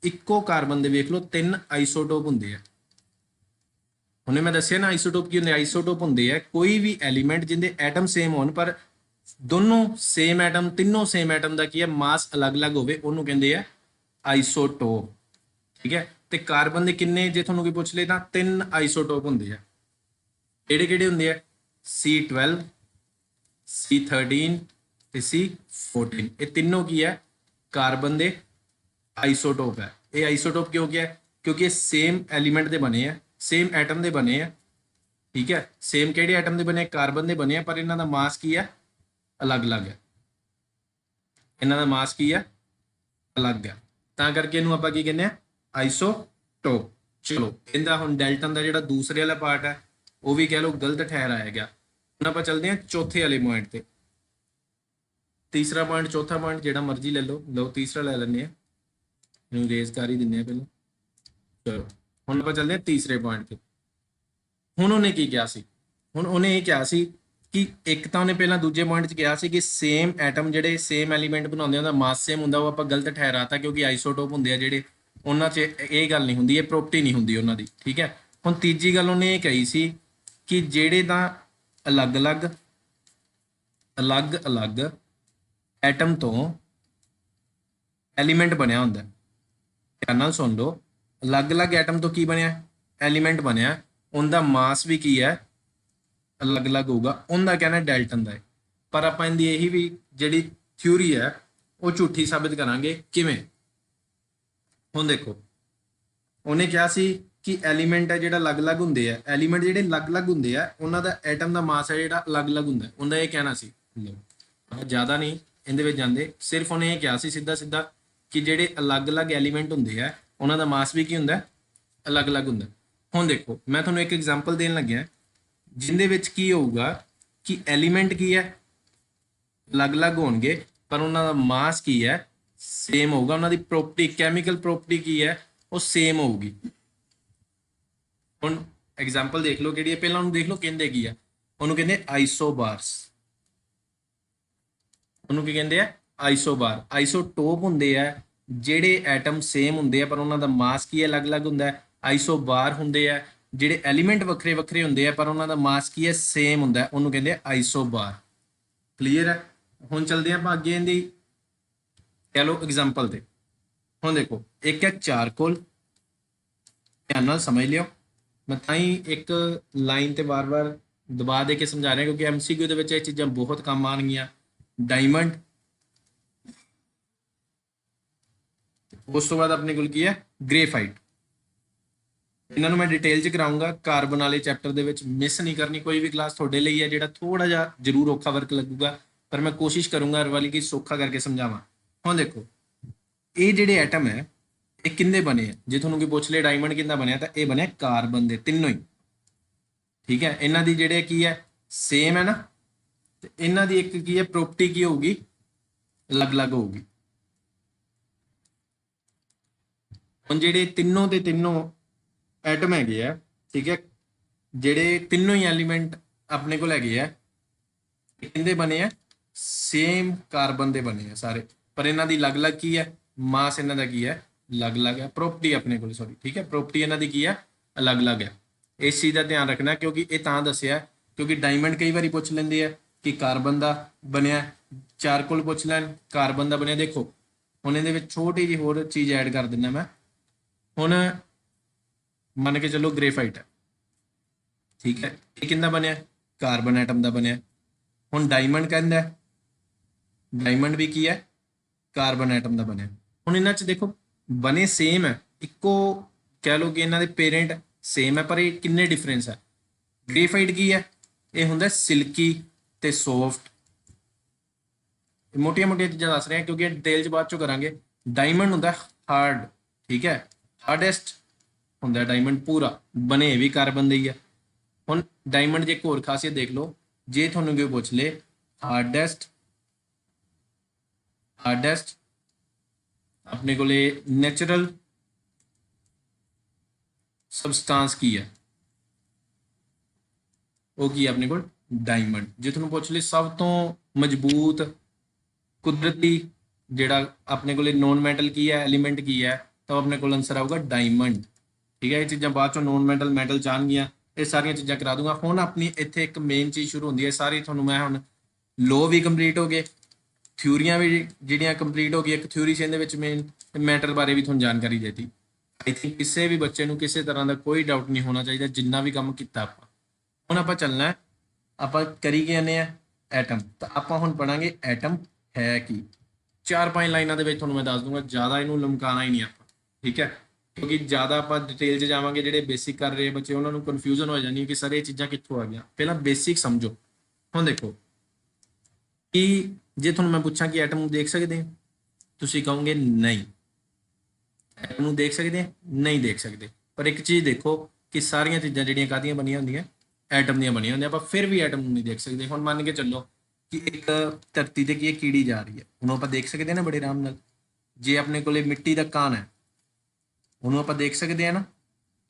ਇੱਕੋ ਕਾਰਬਨ ਦੇ ਵੇਖ ਲਓ 3 ਆਈਸੋਟੋਪ ਹੁੰਦੇ ਆ। ਹੁਣੇ ਮੈਂ ਦੱਸਿਆ ਨਾ ਆਈਸੋਟੋਪ ਕੀ ਹੁੰਦੇ, ਆਈਸੋਟੋਪ ਹੁੰਦੇ ਆ ਕੋਈ ਵੀ ਐਲੀਮੈਂਟ ਜਿੰਦੇ ਐਟਮ ਸੇਮ ਹੋਣ ਪਰ ਦੋਨੋਂ ਸੇਮ ਐਟਮ, ਤਿੰਨੋਂ ਸੇਮ ਐਟਮ ਦਾ ਕੀ ਹੈ, ਮਾਸ ਅਲੱਗ-ਅਲੱਗ ਹੋਵੇ, ਉਹਨੂੰ ਕਹਿੰਦੇ ਆ ਆਈਸੋਟੋਪ, ਠੀਕ ਹੈ। ਤੇ ਕਾਰਬਨ ਦੇ ਕਿੰਨੇ, ਜੇ ਤੁਹਾਨੂੰ ਕੋਈ ਪੁੱਛ ਲੇ ਤਾਂ 3 ਆਈਸੋਟੋਪ ਹੁੰਦੇ ਆ। ਕਿਹੜੇ ਕਿਹੜੇ ਹੁੰਦੇ ਆ? C12, C13 ਤੇ C14। ਇਹ ਤਿੰਨੋਂ ਕੀ ਹੈ, ਕਾਰਬਨ ਦੇ ਆਈਸੋਟੋਪ ਹੈ। ਇਹ ਆਈਸੋਟੋਪ ਕਿਉਂ ਕਿਹਾ? ਕਿਉਂਕਿ ਇਹ ਸੇਮ ਐਲੀਮੈਂਟ ਦੇ ਬਣੇ ਆ, ਸੇਮ ਐਟਮ ਦੇ ਬਣੇ ਆ, ਠੀਕ ਹੈ। ਸੇਮ ਕਿਹੜੇ ਐਟਮ ਦੇ ਬਣੇ? ਕਾਰਬਨ ਦੇ ਬਣੇ ਆ, ਪਰ ਇਹਨਾਂ ਦਾ ਮਾਸ ਕੀ ਹੈ, ਅਲੱਗ-ਅਲੱਗ ਹੈ। ਇਹਨਾਂ ਦਾ ਮਾਸ ਕੀ ਹੈ, ਅਲੱਗ ਹੈ, ਤਾਂ ਕਰਕੇ ਇਹਨੂੰ ਆਪਾਂ ਕੀ ਕਹਿੰਦੇ ਆ, ਆਈਸੋਟੋਪ। ਚਲੋ ਇਹਦਾ ਹੁਣ ਡੈਲਟਨ ਦਾ ਜਿਹੜਾ ਦੂਸਰੇ ਵਾਲਾ ਪਾਰਟ ਹੈ ਉਹ ਵੀ ਕਹਿ ਲਓ ਗਲਤ ਠਹਿਰਾਇਆ ਗਿਆ। ਹੁਣ ਆਪਾਂ ਚੱਲਦੇ ਹਾਂ ਚੌਥੇ ਵਾਲੇ ਪੁਆਇੰਟ ਤੇ। ਤੀਸਰਾ ਪੁਆਇੰਟ, ਚੌਥਾ ਪੁਆਇੰਟ ਜਿਹੜਾ ਮਰਜ਼ੀ ਲੈ ਲਓ, ਲਓ ਤੀਸਰਾ ਲੈ ਲੈਂਦੇ ਆ, ਇਹਨੂੰ ਰੇਜ਼ ਕਰ ਹੀ ਦਿੰਦੇ ਆ ਪਹਿਲਾਂ। ਚਲੋ ਹੁਣ ਆਪਾਂ ਚੱਲਦੇ ਹਾਂ ਤੀਸਰੇ ਪੁਆਇੰਟ ਤੇ। ਹੁਣ ਉਹਨੇ ਕੀ ਕਿਹਾ ਸੀ? ਹੁਣ ਉਹਨੇ ਇਹ ਕਿਹਾ ਸੀ ਕਿ ਇੱਕ ਤਾਂ ਉਹਨੇ ਪਹਿਲਾਂ ਦੂਜੇ ਪੁਆਇੰਟ 'ਚ ਕਿਹਾ ਸੀ ਕਿ ਸੇਮ ਐਟਮ ਜਿਹੜੇ ਸੇਮ ਐਲੀਮੈਂਟ ਬਣਾਉਂਦੇ ਉਹਦਾ ਮਾਸ ਸੇਮ ਹੁੰਦਾ, ਉਹ ਆਪਾਂ ਗਲਤ ਠਹਿਰਾਤਾ ਕਿਉਂਕਿ ਆਈਸੋਟੋਪ ਹੁੰਦੇ ਆ ਜਿਹੜੇ, ਉਹਨਾਂ 'ਚ ਇਹ ਗੱਲ ਨਹੀਂ ਹੁੰਦੀ, ਇਹ ਪ੍ਰੋਪਰਟੀ ਨਹੀਂ ਹੁੰਦੀ ਉਹਨਾਂ ਦੀ, ਠੀਕ ਹੈ। ਹੁਣ ਤੀਜੀ ਗੱਲ ਉਹਨੇ ਇਹ ਕਹੀ ਸੀ ਕਿ ਜਿਹੜੇ ਤਾਂ ਅਲੱਗ-ਅਲੱਗ ਐਟਮ ਤੋਂ ਐਲੀਮੈਂਟ ਬਣਿਆ ਹੁੰਦਾ, ਧਿਆਨ ਨਾਲ ਸੁਣ ਲਓ, ਅਲੱਗ-ਅਲੱਗ ਐਟਮ ਤੋਂ ਕੀ ਬਣਿਆ, ਐਲੀਮੈਂਟ ਬਣਿਆ, ਉਹਦਾ ਮਾਸ ਵੀ ਕੀ ਹੈ, ਅਲੱਗ-ਅਲੱਗ ਹੋਊਗਾ। ਉਹਦਾ ਕਹਿਣਾ ਡੈਲਟਨ ਦਾ ਹੈ। ਪਰ ਆਪਾਂ ਇਹਦੀ ਇਹੀ ਵੀ ਜਿਹੜੀ ਥਿਊਰੀ ਹੈ ਉਹ ਝੂਠੀ ਸਾਬਿਤ ਕਰਾਂਗੇ। ਕਿਵੇਂ? ਹੁਣ ਦੇਖੋ ਉਹਨੇ ਕਿਹਾ ਸੀ ਕਿ ਐਲੀਮੈਂਟ ਹੈ ਜਿਹੜਾ ਅਲੱਗ-ਅਲੱਗ ਹੁੰਦੇ ਆ, ਐਲੀਮੈਂਟ ਜਿਹੜੇ ਅਲੱਗ-ਅਲੱਗ ਹੁੰਦੇ ਆ ਉਹਨਾਂ ਦਾ ਐਟਮ ਦਾ ਮਾਸ ਹੈ ਜਿਹੜਾ ਅਲੱਗ-ਅਲੱਗ ਹੁੰਦਾ, ਉਹਦਾ ਇਹ ਕਹਿਣਾ ਸੀ। ਜ਼ਿਆਦਾ ਨਹੀਂ ਇਹਦੇ ਵਿੱਚ ਜਾਂਦੇ, ਸਿਰਫ ਉਹਨੇ ਇਹ ਕਿਹਾ ਸੀ ਸਿੱਧਾ-ਸਿੱਧਾ ਕਿ ਜਿਹੜੇ ਅਲੱਗ-ਅਲੱਗ ਐਲੀਮੈਂਟ ਹੁੰਦੇ ਆ ਉਹਨਾਂ ਦਾ ਮਾਸ ਵੀ ਕੀ ਹੁੰਦਾ, ਅਲੱਗ-ਅਲੱਗ ਹੁੰਦਾ। ਹੁਣ ਦੇਖੋ ਮੈਂ ਤੁਹਾਨੂੰ ਇੱਕ ਐਗਜ਼ਾਮਪਲ ਦੇਣ ਲੱਗਿਆ ਜਿੰਦੇ ਵਿੱਚ ਕੀ ਹੋਊਗਾ ਕਿ ਐਲੀਮੈਂਟ ਕੀ ਹੈ, ਅਲੱਗ-ਅਲੱਗ ਹੋਣਗੇ ਪਰ ਉਹਨਾਂ ਦਾ ਮਾਸ ਕੀ ਹੈ, ਸੇਮ ਹੋਊਗਾ। ਉਹਨਾਂ ਦੀ ਪ੍ਰੋਪਰਟੀ, ਕੈਮੀਕਲ ਪ੍ਰੋਪਰਟੀ ਕੀ ਹੈ, ਉਹ ਸੇਮ ਹੋਊਗੀ। ਹੁਣ ਐਗਜ਼ਾਮਪਲ ਦੇਖ ਲਓ ਕਿਹੜੀ ਹੈ, ਪਹਿਲਾਂ ਉਹਨੂੰ ਦੇਖ ਲਓ ਕਹਿੰਦੇ ਕੀ ਆ, ਉਹਨੂੰ ਕਹਿੰਦੇ ਆਈਸੋਬਾਰਸ। ਉਹਨੂੰ ਕੀ ਕਹਿੰਦੇ ਆ, ਆਈਸੋਬਾਰ। ਆਈਸੋਟੋਪ ਹੁੰਦੇ ਆ ਜਿਹੜੇ ਐਟਮ ਸੇਮ ਹੁੰਦੇ ਆ ਪਰ ਉਹਨਾਂ ਦਾ ਮਾਸ ਕੀ ਹੈ, ਅਲੱਗ-ਅਲੱਗ ਹੁੰਦਾ ਹੈ। ਆਈਸੋਬਾਰ ਹੁੰਦੇ ਆ ਜਿਹੜੇ ਐਲੀਮੈਂਟ ਵੱਖਰੇ ਵੱਖਰੇ ਹੁੰਦੇ ਆ ਪਰ ਉਹਨਾਂ ਦਾ ਮਾਸ ਕੀ ਹੈ, ਸੇਮ ਹੁੰਦਾ, ਉਹਨੂੰ ਕਹਿੰਦੇ ਆ ਆਈਸੋਬਾਰ। ਕਲੀਅਰ ਹੈ? ਹੁਣ ਚੱਲਦੇ ਆਪਾਂ ਅੱਗੇ ਇਹਦੀ ਕਹਿ ਲਓ ਐਗਜ਼ਾਮਪਲ ਤੇ। ਹੁਣ ਦੇਖੋ ਇੱਕ ਹੈ ਚਾਰਕੋਲ, ਧਿਆਨ ਨਾਲ ਸਮਝ ਲਿਓ, ਮੈਂ ਤਾਂ ਹੀ ਇੱਕ ਲਾਈਨ ਤੇ ਵਾਰ-ਵਾਰ ਦਬਾ ਦੇ ਕੇ ਸਮਝਾ ਰਿਹਾ ਕਿਉਂਕਿ ਐਮਸੀਕਿਊ ਦੇ ਵਿੱਚ ਇਹ ਚੀਜ਼ਾਂ ਬਹੁਤ ਕੰਮ ਆਉਣਗੀਆਂ। ਡਾਇਮੰਡ, ਉਸ ਤੋਂ ਬਾਅਦ ਆਪਣੇ ਕੋਲ ਕੀ ਹੈ, ਗ੍ਰੇਫਾਈਟ। ਇਹਨਾਂ ਨੂੰ ਮੈਂ ਡਿਟੇਲ 'ਚ ਕਰਾਉਂਗਾ ਕਾਰਬਨ ਵਾਲੇ ਚੈਪਟਰ ਦੇ ਵਿੱਚ, ਮਿਸ ਨਹੀਂ ਕਰਨੀ ਕੋਈ ਵੀ ਕਲਾਸ, ਤੁਹਾਡੇ ਲਈ ਹੈ ਜਿਹੜਾ ਥੋੜਾ ਜਿਹਾ ਜ਼ਰੂਰ ਔਖਾ ਵਰਕ ਲੱਗੂਗਾ पर मैं कोशिश करूंगा हर वाली की सौखा करके समझावा। हुण देखो ये ਜਿਹੜੇ ਐਟਮ ਹੈ ਇਹ ਕਿੰਨੇ ਬਣੇ ਆ, ਜੇ ਤੁਹਾਨੂੰ ਕੋਈ ਪੁੱਛ ਲੇ ਡਾਇਮੰਡ ਕਿੰਨਾ ਬਣਿਆ ਤਾਂ ਇਹ ਬਣਿਆ ਕਾਰਬਨ ਦੇ ਤਿੰਨੋਂ ਹੀ। ਠੀਕ ਹੈ, ਇਹਨਾਂ ਦੀ ਜਿਹੜੇ ਕੀ ਹੈ ਸੇਮ ਹੈ ਨਾ, ਤੇ ਇਹਨਾਂ ਦੀ ਇੱਕ ਕੀ ਹੈ ਪ੍ਰੋਪਰਟੀ ਕੀ ਹੋਊਗੀ, ਅਲੱਗ-ਅਲੱਗ ਹੋਊਗੀ। ਹੁਣ ਜਿਹੜੇ ਤਿੰਨੋਂ ਦੇ ਤਿੰਨੋਂ ਐਟਮ ਹੈਗੇ ਆ, ਠੀਕ ਹੈ, ਜਿਹੜੇ ਤਿੰਨੋਂ ਹੀ ਐਲੀਮੈਂਟ ਆਪਣੇ ਕੋਲ ਹੈਗੇ ਆ, ਇਹ ਕਿੰਦੇ ਬਣੇ ਆ ਸੇਮ ਕਾਰਬਨ ਦੇ ਬਣੇ ਆ ਸਾਰੇ, ਪਰ ਇਹਨਾਂ ਦੀ ਅਲੱਗ-ਅਲੱਗ ਕੀ ਹੈ ਮਾਸ, ਇਹਨਾਂ ਦਾ ਕੀ ਹੈ ਅਲੱਗ-ਅਲੱਗ ਹੈ, ਪ੍ਰੋਪਰਟੀ ਆਪਣੇ ਕੋਲ ਸੌਰੀ ਠੀਕ ਹੈ, ਪ੍ਰੋਪਰਟੀ ਇਹਨਾਂ ਦੀ ਕੀ ਹੈ ਅਲੱਗ-ਅਲੱਗ ਹੈ। ਇਸ ਚੀਜ਼ ਦਾ ਧਿਆਨ ਰੱਖਣਾ ਕਿਉਂਕਿ ਇਹ ਤਾਂ ਦੱਸਿਆ ਕਿਉਂਕਿ ਡਾਇਮੰਡ ਕਈ ਵਾਰੀ ਪੁੱਛ ਲੈਂਦੇ ਆ ਕਿ ਕਾਰਬਨ ਦਾ ਬਣਿਆ, ਚਾਰਕੋਲ ਪੁੱਛ ਲੈਣ ਕਾਰਬਨ ਦਾ ਬਣਿਆ। ਦੇਖੋ ਹੁਣ ਇਹਦੇ ਵਿੱਚ ਛੋਟੀ ਜਿਹੀ ਹੋਰ ਚੀਜ਼ ਐਡ ਕਰ ਦਿੰਦਾ ਮੈਂ, ਹੁਣ ਮੰਨ ਕੇ ਚੱਲੋ ਗ੍ਰੇਫਾਈਟ ਹੈ, ਠੀਕ ਹੈ, ਇਹ ਕਿੰਨਾ ਬਣਿਆ ਕਾਰਬਨ ਐਟਮ ਦਾ ਬਣਿਆ। ਹੁਣ ਡਾਇਮੰਡ ਕਹਿੰਦਾ ਡਾਇਮੰਡ ਵੀ ਕੀ ਹੈ ਕਾਰਬਨ ਐਟਮ ਦਾ ਬਣਿਆ। ਹੁਣ ਇਹਨਾਂ 'ਚ ਦੇਖੋ ਬਣੇ ਸੇਮ ਹੈ, ਇੱਕੋ ਕਹਿ ਲਓ ਕਿ ਇਹਨਾਂ ਦੇ ਪੇਰੈਂਟ ਸੇਮ ਹੈ, ਪਰ ਇਹ ਕਿੰਨੇ ਡਿਫਰੈਂਸ ਹੈ। ਗ੍ਰੇਫਾਈਟ ਕੀ ਹੈ, ਇਹ ਹੁੰਦਾ ਸਿਲਕੀ ਤੇ ਸੌਫਟ, ਮੋਟੀਆਂ-ਮੋਟੀਆਂ ਚੀਜ਼ਾਂ ਦੱਸ ਰਹੇ ਹਾਂ ਕਿਉਂਕਿ ਡਿਟੇਲ 'ਚ ਬਾਅਦ ਚੋਂ ਕਰਾਂਗੇ। ਡਾਇਮੰਡ ਹੁੰਦਾ ਹਾਰਡ, ਠੀਕ ਹੈ, ਹਾਰਡੈਸਟ ਹੁੰਦਾ ਡਾਇਮੰਡ, ਪੂਰਾ ਬਣੇ ਵੀ ਕਾਰਬਨ ਦੇ ਹੀ ਆ। ਹੁਣ ਡਾਇਮੰਡ ਦੀ ਇੱਕ ਹੋਰ ਖਾਸੀਅਤ ਦੇਖ ਲਓ, ਜੇ ਤੁਹਾਨੂੰ ਕੋਈ ਪੁੱਛ ਲੇ ਹਾਰਡੈਸਟ ਆਪਣੇ ਕੋਲੇ ਨੈਚੁਰਲ ਸਬਸਟੈਂਸ ਕੀ ਹੈ, ਉਹ ਕੀ ਹੈ ਆਪਣੇ ਕੋਲ ਡਾਇਮੰਡ। ਜੇ ਤੁਹਾਨੂੰ ਪੁੱਛ ਲੇ ਸਭ ਤੋਂ ਮਜ਼ਬੂਤ ਕੁਦਰਤੀ ਜਿਹੜਾ ਆਪਣੇ ਕੋਲੇ ਨੋਨ ਮੈਟਲ ਕੀ ਹੈ ਐਲੀਮੈਂਟ ਕੀ ਹੈ, ਤਾਂ ਆਪਣੇ ਕੋਲ ਆਨਸਰ ਆਊਗਾ ਡਾਇਮੰਡ। ਠੀਕ ਹੈ, ਇਹ ਚੀਜ਼ਾਂ ਬਾਅਦ ਚੋਂ ਨੋਨ ਮੈਟਲ ਮੈਟਲ ਚ ਆਉਣਗੀਆਂ, ਇਹ ਸਾਰੀਆਂ ਚੀਜ਼ਾਂ ਕਰਾ ਦੂੰਗਾ। ਹੁਣ ਆਪਣੀ ਇੱਥੇ ਇੱਕ ਮੇਨ ਚੀਜ਼ ਸ਼ੁਰੂ ਹੁੰਦੀ ਹੈ ਸਾਰੀ, ਤੁਹਾਨੂੰ ਮੈਂ ਹੁਣ ਲੋ ਵੀ ਕੰਪਲੀਟ ਹੋ ਗਏ, ਥਿਊਰੀਆਂ ਵੀ ਜਿਹੜੀਆਂ ਕੰਪਲੀਟ ਹੋ ਗਈ, ਇੱਕ ਥਿਊਰੀ ਸੀ ਇਹਦੇ ਵਿੱਚ ਮੇਨ ਮੈਟਰ ਬਾਰੇ ਵੀ ਤੁਹਾਨੂੰ ਜਾਣਕਾਰੀ ਦੇਤੀ। ਆਈ ਥਿੰਕ ਕਿਸੇ ਵੀ ਬੱਚੇ ਨੂੰ ਕਿਸੇ ਤਰ੍ਹਾਂ ਦਾ ਕੋਈ ਡਾਊਟ ਨਹੀਂ ਹੋਣਾ ਚਾਹੀਦਾ ਜਿੰਨਾ ਵੀ ਕੰਮ ਕੀਤਾ ਆਪਾਂ। ਹੁਣ ਆਪਾਂ ਚੱਲਣਾ, ਆਪਾਂ ਕਰੀ ਗਏ ਨੇ ਆ ਐਟਮ, ਤਾਂ ਆਪਾਂ ਹੁਣ ਪੜਾਂਗੇ ਐਟਮ ਹੈ ਕੀ। 4-5 ਲਾਈਨਾਂ ਦੇ ਵਿੱਚ ਤੁਹਾਨੂੰ ਮੈਂ ਦੱਸ ਦੂੰਗਾ, ਜ਼ਿਆਦਾ ਇਹਨੂੰ ਲਮਕਾਣਾ ਹੀ ਨਹੀਂ ਆਪਾਂ, ਠੀਕ ਹੈ, ਕਿਉਂਕਿ ਜ਼ਿਆਦਾ ਆਪਾਂ ਡਿਟੇਲ 'ਚ ਜਾਵਾਂਗੇ ਜਿਹੜੇ ਬੇਸਿਕ ਕਰ ਰਹੇ ਬੱਚੇ ਉਹਨਾਂ ਨੂੰ ਕਨਫਿਊਜ਼ਨ ਹੋ ਜਾਣੀ ਕਿ ਸਰ ਇਹ ਚੀਜ਼ਾਂ ਕਿੱਥੋਂ ਆ ਗਈਆਂ। ਪਹਿਲਾਂ ਬੇਸਿਕ ਸਮਝੋ। ਹੁਣ ਦੇਖੋ ਕਿ ਜੇ ਤੁਹਾਨੂੰ ਮੈਂ ਪੁੱਛਾਂ ਕਿ ਐਟਮ ਨੂੰ ਦੇਖ ਸਕਦੇ ਹੋ, ਤੁਸੀਂ ਕਹੋਗੇ ਨਹੀਂ, ਐਟਮ ਨੂੰ ਦੇਖ ਸਕਦੇ ਆ ਨਹੀਂ ਦੇਖ ਸਕਦੇ, ਪਰ ਇੱਕ ਚੀਜ਼ ਦੇਖੋ ਕਿ ਸਾਰੀਆਂ ਚੀਜ਼ਾਂ ਜਿਹੜੀਆਂ ਕਾਹਦੀਆਂ ਬਣੀਆਂ ਹੁੰਦੀਆਂ ਐਟਮ ਦੀਆਂ ਬਣੀਆਂ ਹੁੰਦੀਆਂ, ਆਪਾਂ ਫਿਰ ਵੀ ਐਟਮ ਨੂੰ ਨਹੀਂ ਦੇਖ ਸਕਦੇ। ਹੁਣ ਮੰਨ ਕੇ ਚੱਲੋ ਕਿ ਇੱਕ ਧਰਤੀ ਤੇ ਕੀ ਕੀੜੀ ਜਾ ਰਹੀ ਹੈ, ਉਹਨੂੰ ਆਪਾਂ ਦੇਖ ਸਕਦੇ ਹਾਂ ਨਾ ਬੜੇ ਆਰਾਮ ਨਾਲ। ਜੇ ਆਪਣੇ ਕੋਲੇ ਮਿੱਟੀ ਦਾ ਕਣ ਹੈ ਉਹਨੂੰ ਆਪਾਂ ਦੇਖ ਸਕਦੇ ਹਾਂ ਨਾ,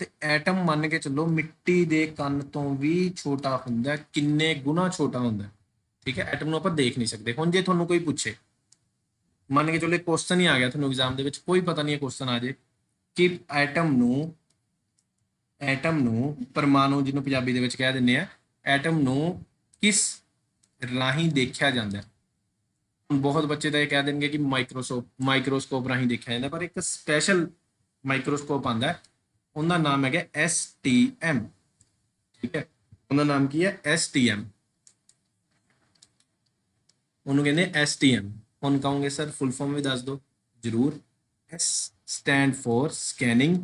ਤੇ ਐਟਮ ਮੰਨ ਕੇ ਚੱਲੋ ਮਿੱਟੀ ਦੇ ਕਣ ਤੋਂ ਵੀ ਛੋਟਾ ਹੁੰਦਾ, ਕਿੰਨੇ ਗੁਣਾ ਛੋਟਾ ਹੁੰਦਾ, ਠੀਕ ਹੈ। ਐਟਮ ਨੂੰ ਆਪਾਂ ਦੇਖ ਨਹੀਂ ਸਕਦੇ। ਹੁਣ ਜੇ ਤੁਹਾਨੂੰ ਕੋਈ ਪੁੱਛੇ, ਮੰਨ ਕੇ ਚੱਲੋ ਕੁਐਸਚਨ ਹੀ ਆ ਗਿਆ ਤੁਹਾਨੂੰ ਐਗਜ਼ਾਮ ਦੇ ਵਿੱਚ, ਕੋਈ ਪਤਾ ਨਹੀਂ ਕੁਐਸਚਨ ਆ ਜੇ ਕਿ ਐਟਮ ਨੂੰ ਪਰਮਾਣੂ ਜਿਹਨੂੰ ਪੰਜਾਬੀ ਦੇ ਵਿੱਚ ਕਹਿ ਦਿੰਦੇ ਆ, ਐਟਮ ਨੂੰ ਕਿਸ ਰਾਹੀਂ ਦੇਖਿਆ ਜਾਂਦਾ। ਬਹੁਤ ਬੱਚੇ ਤਾਂ ਇਹ ਕਹਿ ਦੇਣਗੇ ਕਿ ਮਾਈਕਰੋਸਕੋਪ ਰਾਹੀਂ ਦੇਖਿਆ ਜਾਂਦਾ, ਪਰ ਇੱਕ ਸਪੈਸ਼ਲ ਮਾਈਕਰੋਸਕੋਪ ਆਉਂਦਾ, ਉਹਦਾ ਨਾਮ ਹੈਗਾ STM, ਠੀਕ ਹੈ, ਉਹਦਾ ਨਾਮ ਕੀ ਹੈ STM, ਉਹਨੂੰ ਕਹਿੰਦੇ STM। ਹੁਣ ਕਹੋਗੇ ਸਰ ਫੁੱਲ ਫਾਰਮ ਵੀ ਦੱਸ ਦਿਓ, ਜ਼ਰੂਰ। S stand for scanning,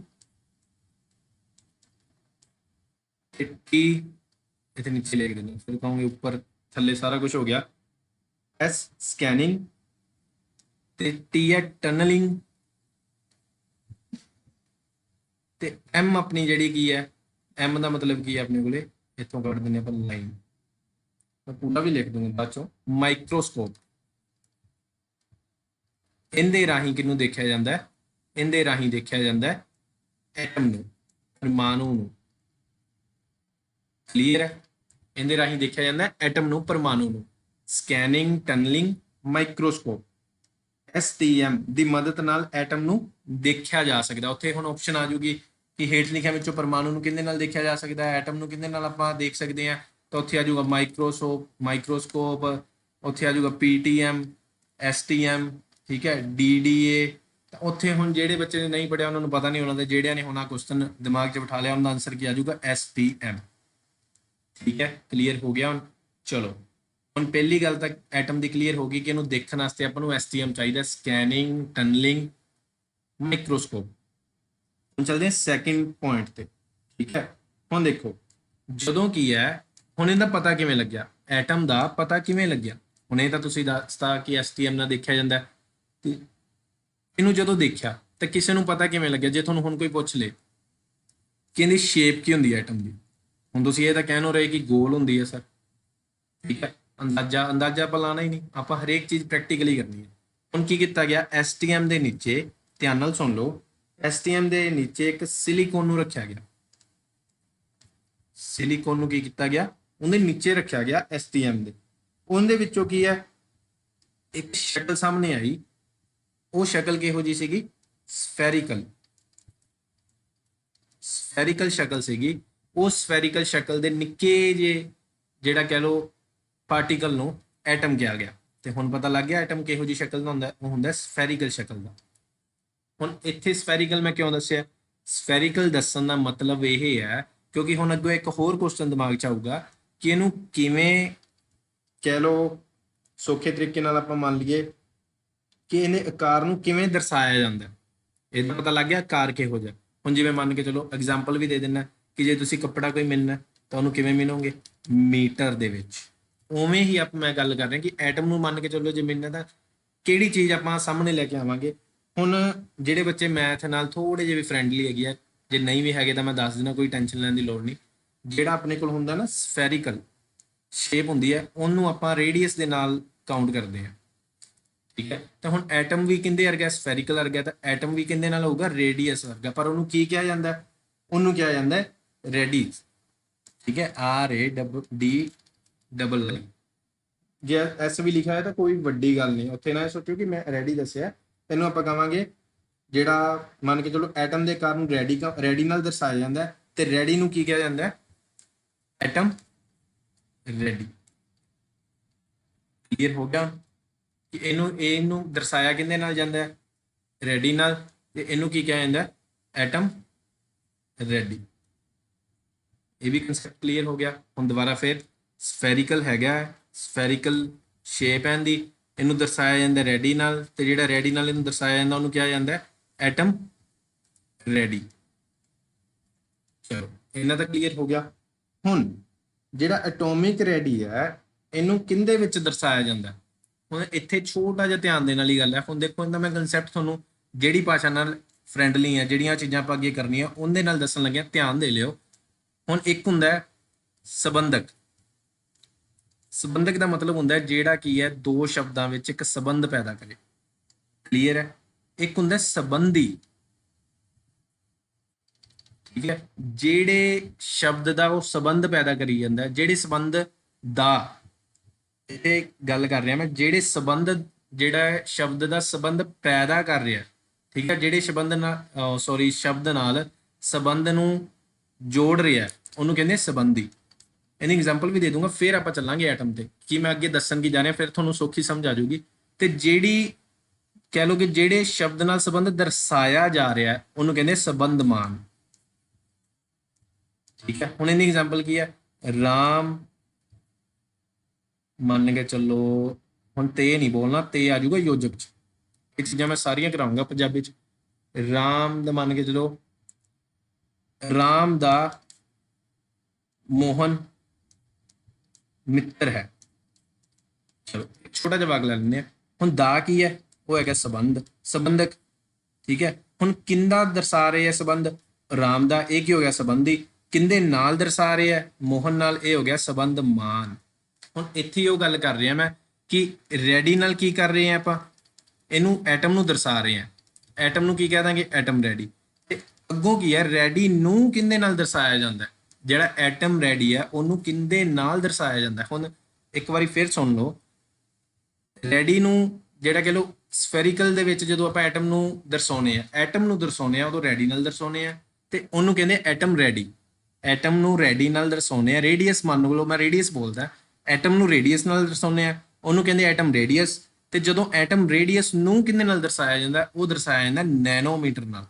T ਇੱਥੇ ਨੀਚੇ ਲਿਖ ਦੇਣਾ, ਫਿਰ ਕਹੋਗੇ ਉੱਪਰ ਥੱਲੇ ਸਾਰਾ ਕੁਝ ਹੋ ਗਿਆ। S ਸਕੈਨਿੰਗ ਤੇ T ਹੈ ਟਨਲਿੰਗ, ਤੇ M ਆਪਣੀ ਜਿਹੜੀ ਕੀ ਹੈ, M ਦਾ ਮਤਲਬ ਕੀ ਹੈ ਆਪਣੇ ਕੋਲੇ, ਇੱਥੋਂ ਕੱਢ ਦਿੰਦੇ ਆਪਾਂ ਲਾਈਨ, ਮੈਂ ਪੂਰਾ ਵੀ ਲਿਖ ਦੂੰਗਾ ਬਾਅਦ ਚੋਂ। ਮਾਈਕਰੋਸਕੋਪ, ਇਹਦੇ ਰਾਹੀਂ ਕਿਹਨੂੰ ਦੇਖਿਆ ਜਾਂਦਾ ਹੈ, ਇਹਦੇ ਰਾਹੀਂ ਦੇਖਿਆ ਜਾਂਦਾ ਹੈ ਐਟਮ ਨੂੰ, ਪਰਮਾਣੂ ਨੂੰ। ਕਲੀਅਰ ਹੈ, ਇਹਦੇ ਰਾਹੀਂ ਦੇਖਿਆ ਜਾਂਦਾ ਹੈ ਐਟਮ ਨੂੰ, ਪਰਮਾਣੂ ਨੂੰ। ਸਕੈਨਿੰਗ, ਟਨਲਿੰਗ, ਮਾਈਕਰੋਸਕੋਪ, STM ਦੀ ਮਦਦ ਨਾਲ ਐਟਮ ਨੂੰ ਦੇਖਿਆ ਜਾ ਸਕਦਾ। ਉੱਥੇ ਹੁਣ ਆਪਸ਼ਨ ਆ ਜੂਗੀ ਕਿ ਹੇਠ ਲਿਖਿਆ ਵਿੱਚੋਂ ਪਰਮਾਣੂ ਨੂੰ ਕਿਹਦੇ ਨਾਲ ਦੇਖਿਆ ਜਾ ਸਕਦਾ ਹੈ, ਐਟਮ ਨੂੰ ਕਿਹਦੇ ਨਾਲ ਆਪਾਂ ਦੇਖ ਸਕਦੇ ਹਾਂ, ਤਾਂ ਉੱਥੇ ਆ ਜਾਊਗਾ ਮਾਈਕਰੋਸਕੋਪ, ਉੱਥੇ ਆ ਜਾਊਗਾ PTM, STM, ਠੀਕ ਹੈ, DDA। ਤਾਂ ਉੱਥੇ ਹੁਣ ਜਿਹੜੇ ਬੱਚੇ ਨੇ ਨਹੀਂ ਪੜਿਆ ਉਹਨਾਂ ਨੂੰ ਪਤਾ ਨਹੀਂ ਹੋਣਾ, ਤੇ ਜਿਹੜਿਆਂ ਨੇ ਹੁਣ ਕੁਐਸਚਨ ਦਿਮਾਗ 'ਚ ਬਿਠਾ ਲਿਆ ਉਹਨਾਂ ਦਾ ਆਨਸਰ ਕੀ ਆ ਜਾਊਗਾ STM, ਠੀਕ ਹੈ। ਕਲੀਅਰ ਹੋ ਗਿਆ ਹੁਣ। ਚਲੋ ਹੁਣ ਪਹਿਲੀ ਗੱਲ ਤਾਂ ਐਟਮ ਦੀ ਕਲੀਅਰ ਹੋ ਗਈ ਕਿ ਇਹਨੂੰ ਦੇਖਣ ਵਾਸਤੇ ਆਪਾਂ ਨੂੰ STM ਚਾਹੀਦਾ, ਸਕੈਨਿੰਗ, ਟਨਲਿੰਗ, ਮਾਈਕਰੋਸਕੋਪ। ਹੁਣ ਚੱਲਦੇ ਹਾਂ ਸੈਕਿੰਡ ਪੁਆਇੰਟ ਤੇ, ਠੀਕ ਹੈ। ਹੁਣ ਦੇਖੋ ਜਦੋਂ ਕੀ ਹੈ, ਹੁਣ ਇਹਦਾ ਪਤਾ ਕਿਵੇਂ ਲੱਗਿਆ, ਐਟਮ ਦਾ ਪਤਾ ਕਿਵੇਂ ਲੱਗਿਆ। ਹੁਣ ਇਹ ਤਾਂ ਤੁਸੀਂ ਦੱਸਤਾ ਕਿ STM ਨਾਲ ਦੇਖਿਆ ਜਾਂਦਾ ਹੈ, ਤੇ ਇਹਨੂੰ ਜਦੋਂ ਦੇਖਿਆ ਤਾਂ ਕਿਸੇ ਨੂੰ ਪਤਾ ਕਿਵੇਂ ਲੱਗਿਆ? ਜੇ ਤੁਹਾਨੂੰ ਹੁਣ ਕੋਈ ਪੁੱਛ ਲੇ ਕਿ ਇਹਦੀ ਸ਼ੇਪ ਕੀ ਹੁੰਦੀ ਹੈ ਐਟਮ ਦੀ, ਹੁਣ ਤੁਸੀਂ ਇਹ ਤਾਂ ਕਹਿ ਰਹੇ ਕਿ ਗੋਲ ਹੁੰਦੀ ਹੈ ਸਰ, ਠੀਕ ਹੈ। ਅੰਦਾਜ਼ਾ ਆਪਾਂ ਲਾਣਾ ਹੀ ਨਹੀਂ, ਆਪਾਂ ਹਰੇਕ ਚੀਜ਼ ਪ੍ਰੈਕਟੀਕਲੀ ਕਰਨੀ ਹੈ। ਹੁਣ ਕੀ ਕੀਤਾ ਗਿਆ, STM ਦੇ ਨੀਚੇ, ਧਿਆਨ ਨਾਲ ਸੁਣ ਲਓ, STM ਦੇ ਨੀਚੇ ਇੱਕ ਸਿਲੀਕੋਨ ਨੂੰ ਰੱਖਿਆ ਗਿਆ। ਸਿਲੀਕੋਨ ਨੂੰ ਕੀ ਕੀਤਾ ਗਿਆ, ਉਹਦੇ ਨੀਚੇ ਰੱਖਿਆ ਗਿਆ STM ਦੇ। ਉਹਦੇ ਵਿੱਚੋਂ ਕੀ ਹੈ, ਇੱਕ ਸ਼ਕਲ ਸਾਹਮਣੇ ਆਈ। ਉਹ ਸ਼ਕਲ ਕਿਹੋ ਜੀ ਸੀਗੀ? ਸਫੈਰੀਕਲ ਸ਼ਕਲ ਸੀਗੀ। ਉਹ ਸਫੈਰੀਕਲ ਸ਼ਕਲ ਦੇ ਨਿੱਕੇ ਜਿਹੇ ਜਿਹੜਾ ਕਹਿ ਲਓ ਪਾਰਟੀਕਲ ਨੂੰ ਐਟਮ ਕਿਹਾ ਗਿਆ। ਤੇ ਹੁਣ ਪਤਾ ਲੱਗ ਗਿਆ ਐਟਮ ਕਿਹੋ ਜੀ ਸ਼ਕਲ ਦਾ ਹੁੰਦਾ, ਉਹ ਹੁੰਦਾ ਸਫੈਰੀਕਲ ਸ਼ਕਲ ਦਾ। ਹੁਣ ਇੱਥੇ ਸਫੈਰੀਕਲ ਮੈਂ ਕਿਉਂ ਦੱਸਿਆ? ਸਫੈਰੀਕਲ ਦੱਸਣ ਦਾ ਮਤਲਬ ਇਹ ਹੈ ਕਿਉਂਕਿ ਹੁਣ ਅੱਗੋਂ ਇੱਕ ਹੋਰ ਕੁਐਸਚਨ ਦਿਮਾਗ 'ਚ ਆਊਗਾ ਕਿ ਇਹਨੂੰ ਕਿਵੇਂ ਕਹਿ ਲਓ ਸੌਖੇ ਤਰੀਕੇ ਨਾਲ ਆਪਾਂ ਮੰਨ ਲਈਏ ਕਿ ਇਹਨੇ ਆਕਾਰ ਨੂੰ ਕਿਵੇਂ ਦਰਸਾਇਆ ਜਾਂਦਾ। ਇਹਦਾ ਪਤਾ ਲੱਗ ਗਿਆ ਆਕਾਰ ਕਿਹੋ ਜਿਹਾ। ਹੁਣ ਜਿਵੇਂ ਮੰਨ ਕੇ ਚਲੋ ਐਗਜ਼ਾਮਪਲ ਵੀ ਦੇ ਦਿੰਦਾ ਕਿ ਜੇ ਤੁਸੀਂ ਕੱਪੜਾ ਕੋਈ ਮਿਲਣਾ ਤਾਂ ਉਹਨੂੰ ਕਿਵੇਂ ਮਿਲੋਗੇ? ਮੀਟਰ ਦੇ ਵਿੱਚ। ਉਵੇਂ ਹੀ ਮੈਂ ਗੱਲ ਕਰ ਰਿਹਾ ਕਿ ਐਟਮ ਨੂੰ ਮੰਨ ਕੇ ਚਲੋ ਜੇ ਮਿਲਣਾ ਤਾਂ ਕਿਹੜੀ ਚੀਜ਼ ਆਪਾਂ ਸਾਹਮਣੇ ਲੈ ਕੇ ਆਵਾਂਗੇ। ਹੁਣ ਜਿਹੜੇ ਬੱਚੇ ਮੈਥ ਨਾਲ ਥੋੜੇ ਜਿਹੇ ਵੀ ਫਰੈਂਡਲੀ ਹੈਗੇ ਆ, ਜੇ ਨਹੀਂ ਵੀ ਹੈਗੇ ਤਾਂ ਮੈਂ ਦੱਸ ਦਿੰਦਾ, ਕੋਈ ਟੈਨਸ਼ਨ ਲੈਣ ਦੀ ਲੋੜ ਨਹੀਂ। ਜਿਹੜਾ ਆਪਣੇ ਕੋਲ ਹੁੰਦਾ ਨਾ ਸਫੈਰੀਕਲ ਸ਼ੇਪ ਹੁੰਦੀ ਹੈ, ਉਹਨੂੰ ਆਪਾਂ ਰੇਡੀਅਸ ਦੇ ਨਾਲ ਕਾਊਂਟ ਕਰਦੇ ਹਾਂ, ਠੀਕ ਹੈ। ਤਾਂ ਹੁਣ ਐਟਮ ਵੀ ਕਿੰਦੇ ਵਰਗਾ? ਸਫੈਰੀਕਲ ਵਰਗਾ। ਤਾਂ ਐਟਮ ਵੀ ਕਿੰਦੇ ਨਾਲ ਹੋਊਗਾ? ਰੇਡੀਅਸ ਵਰਗਾ। ਪਰ ਉਹਨੂੰ ਕੀ ਕਿਹਾ ਜਾਂਦਾ? ਉਹਨੂੰ ਕਿਹਾ ਜਾਂਦਾ ਰੇਡੀਅਸ, ਠੀਕ ਹੈ। RADY। ਜੇ ਐਸ ਵੀ ਲਿਖਿਆ ਹੈ ਤਾਂ ਕੋਈ ਵੱਡੀ ਗੱਲ ਨਹੀਂ, ਉੱਥੇ ਨਾ ਸੋਚੋ ਕਿ ਮੈਂ ਰੈਡੀ ਦੱਸਿਆ। ਇਹਨੂੰ ਆਪਾਂ ਕਹਾਂਗੇ ਜਿਹੜਾ ਮੰਨ ਕੇ ਚਲੋ ਐਟਮ ਦੇ ਆਕਾਰ ਨੂੰ ਰੈਡੀ ਨਾਲ ਦਰਸਾਇਆ ਜਾਂਦਾ ਹੈ, ਤੇ ਰੈਡੀ ਨੂੰ ਕੀ ਕਿਹਾ ਜਾਂਦਾ ਹੈ? Atom ready. ਕਲੀਅਰ ਹੋ ਗਿਆ ਕਿ ਇਹਨੂੰ ਦਰਸਾਇਆ ਕਿੰਦੇ ਨਾਲ ਜਾਂਦਾ ਹੈ? ਰੈਡੀ ਨਾਲ। ਤੇ ਇਹਨੂੰ ਕੀ ਕਿਹਾ ਜਾਂਦਾ? Atom ready. ਇਹ ਵੀ ਕਨਸੈਪਟ ਕਲੀਅਰ ਹੋ ਗਿਆ। ਹੁਣ ਦੁਬਾਰਾ ਫਿਰ ਸਫੈਰੀਕਲ ਹੈਗਾ, ਸਫੈਰੀਕਲ ਸ਼ੇਪ ਹੈ ਦੀ, ਇਹਨੂੰ ਦਰਸਾਇਆ ਜਾਂਦਾ ਰੈਡੀ ਨਾਲ, ਤੇ ਜਿਹੜਾ ਰੈਡੀ ਨਾਲ ਇਹਨੂੰ ਦਰਸਾਇਆ ਜਾਂਦਾ ਉਹਨੂੰ ਕਿਹਾ ਜਾਂਦਾ ਐਟਮ ਰੈਡੀ। ਚਲੋ ਇਹਨਾਂ ਦਾ ਕਲੀਅਰ ਹੋ ਗਿਆ। ਹੁਣ ਜਿਹੜਾ ਐਟੋਮਿਕ ਰੈਡੀ ਹੈ ਇਹਨੂੰ ਕਿੰਦੇ ਵਿੱਚ ਦਰਸਾਇਆ ਜਾਂਦਾ? ਹੁਣ ਇੱਥੇ ਛੋਟਾ ਜਿਹਾ ਧਿਆਨ ਦੇਣ ਵਾਲੀ ਗੱਲ ਹੈ। ਹੁਣ ਦੇਖੋ ਇਹਦਾ ਮੈਂ ਕਨਸੈਪਟ ਤੁਹਾਨੂੰ ਜਿਹੜੀ ਭਾਸ਼ਾ ਨਾਲ ਫਰੈਂਡਲੀ ਹੈ, ਜਿਹੜੀਆਂ ਚੀਜ਼ਾਂ ਆਪਾਂ ਅੱਗੇ ਕਰਨੀਆਂ ਉਹਦੇ ਨਾਲ ਦੱਸਣ ਲੱਗਿਆ, ਧਿਆਨ ਦੇ ਲਿਓ। ਹੁਣ ਇੱਕ ਹੁੰਦਾ ਸੰਬੰਧਕ। ਸੰਬੰਧਕ ਦਾ ਮਤਲਬ ਹੁੰਦਾ ਜਿਹੜਾ ਕੀ ਹੈ ਦੋ ਸ਼ਬਦਾਂ ਵਿੱਚ ਇੱਕ ਸੰਬੰਧ ਪੈਦਾ ਕਰੇ। ਕਲੀਅਰ ਹੈ। ਇੱਕ ਹੁੰਦਾ ਸੰਬੰਧੀ, ਠੀਕ ਹੈ, ਜਿਹੜੇ ਸ਼ਬਦ ਦਾ ਉਹ ਸੰਬੰਧ ਪੈਦਾ ਕਰੀ ਜਾਂਦਾ, ਜਿਹੜੇ ਸੰਬੰਧ ਦਾ, ਇਹ ਗੱਲ ਕਰ ਰਿਹਾ ਮੈਂ, ਜਿਹੜੇ ਸੰਬੰਧ, ਜਿਹੜਾ ਸ਼ਬਦ ਦਾ ਸੰਬੰਧ ਪੈਦਾ ਕਰ ਰਿਹਾ, ਠੀਕ ਹੈ, ਜਿਹੜੇ ਸ਼ਬਦ ਨਾਲ ਸ਼ਬਦ ਨਾਲ ਸੰਬੰਧ ਨੂੰ ਜੋੜ ਰਿਹਾ, ਉਹਨੂੰ ਕਹਿੰਦੇ ਸੰਬੰਧੀ। ਇਹਦੀ ਐਗਜ਼ਾਮਪਲ ਵੀ ਦੇ ਦੂੰਗਾ, ਫਿਰ ਆਪਾਂ ਚੱਲਾਂਗੇ ਐਟਮ ਤੇ, ਕਿ ਮੈਂ ਅੱਗੇ ਦੱਸਣ ਕੀ ਜਾ ਰਿਹਾ, ਫਿਰ ਤੁਹਾਨੂੰ ਸੌਖੀ ਸਮਝ ਆ ਜਾਊਗੀ। ਤੇ ਜਿਹੜੀ ਕਹਿ ਲਓ ਕਿ ਜਿਹੜੇ ਸ਼ਬਦ ਨਾਲ ਸੰਬੰਧ ਦਰਸਾਇਆ ਜਾ ਰਿਹਾ ਉਹਨੂੰ ਕਹਿੰਦੇ ਸੰਬੰਧਮਾਨ, ਠੀਕ ਹੈ। ਹੁਣ ਇਹਦੀ ਐਗਜ਼ਾਮਪਲ ਕੀ ਹੈ? ਰਾਮ, ਮੰਨ ਕੇ ਚੱਲੋ, ਹੁਣ ਤੇ ਨਹੀਂ ਬੋਲਣਾ, ਤੇ ਆ ਜਾਊਗਾ ਯੋਜਕ ਚ। ਇਹ ਚੀਜ਼ਾਂ ਮੈਂ ਸਾਰੀਆਂ ਕਰਾਉਂਗਾ ਪੰਜਾਬੀ ਚ। ਰਾਮ ਦਾ ਮੰਨ ਕੇ ਚਲੋ, ਰਾਮ ਦਾ ਮੋਹਨ ਮਿੱਤਰ ਹੈ। ਚਲੋ ਛੋਟਾ ਜਿਹਾ ਵਾਕ ਲੈ ਲੈਂਦੇ ਹਾਂ। ਹੁਣ ਦਾ ਕੀ ਹੈ? ਉਹ ਹੈਗਾ ਸੰਬੰਧ, ਸੰਬੰਧਕ, ਠੀਕ ਹੈ। ਹੁਣ ਕਿੰਦਾ ਦਰਸਾ ਰਹੇ ਹੈ ਸੰਬੰਧ? ਰਾਮ ਦਾ, ਇਹ ਕੀ ਹੋ ਗਿਆ? ਸੰਬੰਧੀ। ਕਿੰਦੇ ਨਾਲ ਦਰਸਾ ਰਹੇ ਹੈ? ਮੋਹਨ ਨਾਲ, ਇਹ ਹੋ ਗਿਆ ਸੰਬੰਧਮਾਨ। ਹੁਣ ਇੱਥੇ ਉਹ ਗੱਲ ਕਰ ਰਿਹਾ ਮੈਂ ਕਿ ਰੈਡੀ ਨਾਲ ਕੀ ਕਰ ਰਹੇ ਹਾਂ ਆਪਾਂ? ਇਹਨੂੰ ਐਟਮ ਨੂੰ ਦਰਸਾ ਰਹੇ ਹਾਂ। ਐਟਮ ਨੂੰ ਕੀ ਕਹਿ ਦਾਂਗੇ? Atom ready. ਤੇ ਅੱਗੋਂ ਕੀ ਹੈ? ਰੈਡੀ ਨੂੰ ਕਿੰਦੇ ਨਾਲ ਦਰਸਾਇਆ ਜਾਂਦਾ? ਜਿਹੜਾ ਐਟਮ ਰੈਡੀ ਹੈ ਉਹਨੂੰ ਕਿੰਦੇ ਨਾਲ ਦਰਸਾਇਆ ਜਾਂਦਾ? ਹੁਣ ਇੱਕ ਵਾਰੀ ਫਿਰ ਸੁਣ ਲਓ। ਰੈਡੀ ਨੂੰ ਜਿਹੜਾ ਕਹ ਲਓ ਸਫੈਰੀਕਲ ਦੇ ਵਿੱਚ ਜਦੋਂ ਆਪਾਂ ਐਟਮ ਨੂੰ ਦਰਸਾਉਨੇ ਆ, ਐਟਮ ਨੂੰ ਦਰਸਾਉਨੇ ਆ, ਉਦੋਂ ਰੈਡੀ ਨਾਲ ਦਰਸਾਉਨੇ ਆ, ਤੇ ਉਹਨੂੰ ਕਹਿੰਦੇ ਐਟਮ ਰੈਡੀ। ਐਟਮ ਨੂੰ ਰੈਡੀ ਨਾਲ ਦਰਸਾਉਨੇ ਆ। ਰੇਡੀਅਸ ਮੰਨ ਲਓ, ਮੈਂ ਰੇਡੀਅਸ ਬੋਲਦਾ, ਐਟਮ ਨੂੰ ਰੇਡੀਅਸ ਨਾਲ ਦਰਸਾਉਨੇ ਆ, ਉਹਨੂੰ ਕਹਿੰਦੇ ਐਟਮ ਰੇਡੀਅਸ। ਤੇ ਜਦੋਂ ਐਟਮ ਰੇਡੀਅਸ ਨੂੰ ਕਿੰਨੇ ਨਾਲ ਦਰਸਾਇਆ ਜਾਂਦਾ? ਉਹ ਦਰਸਾਇਆ ਜਾਂਦਾ ਨੈਨੋਮੀਟਰ ਨਾਲ,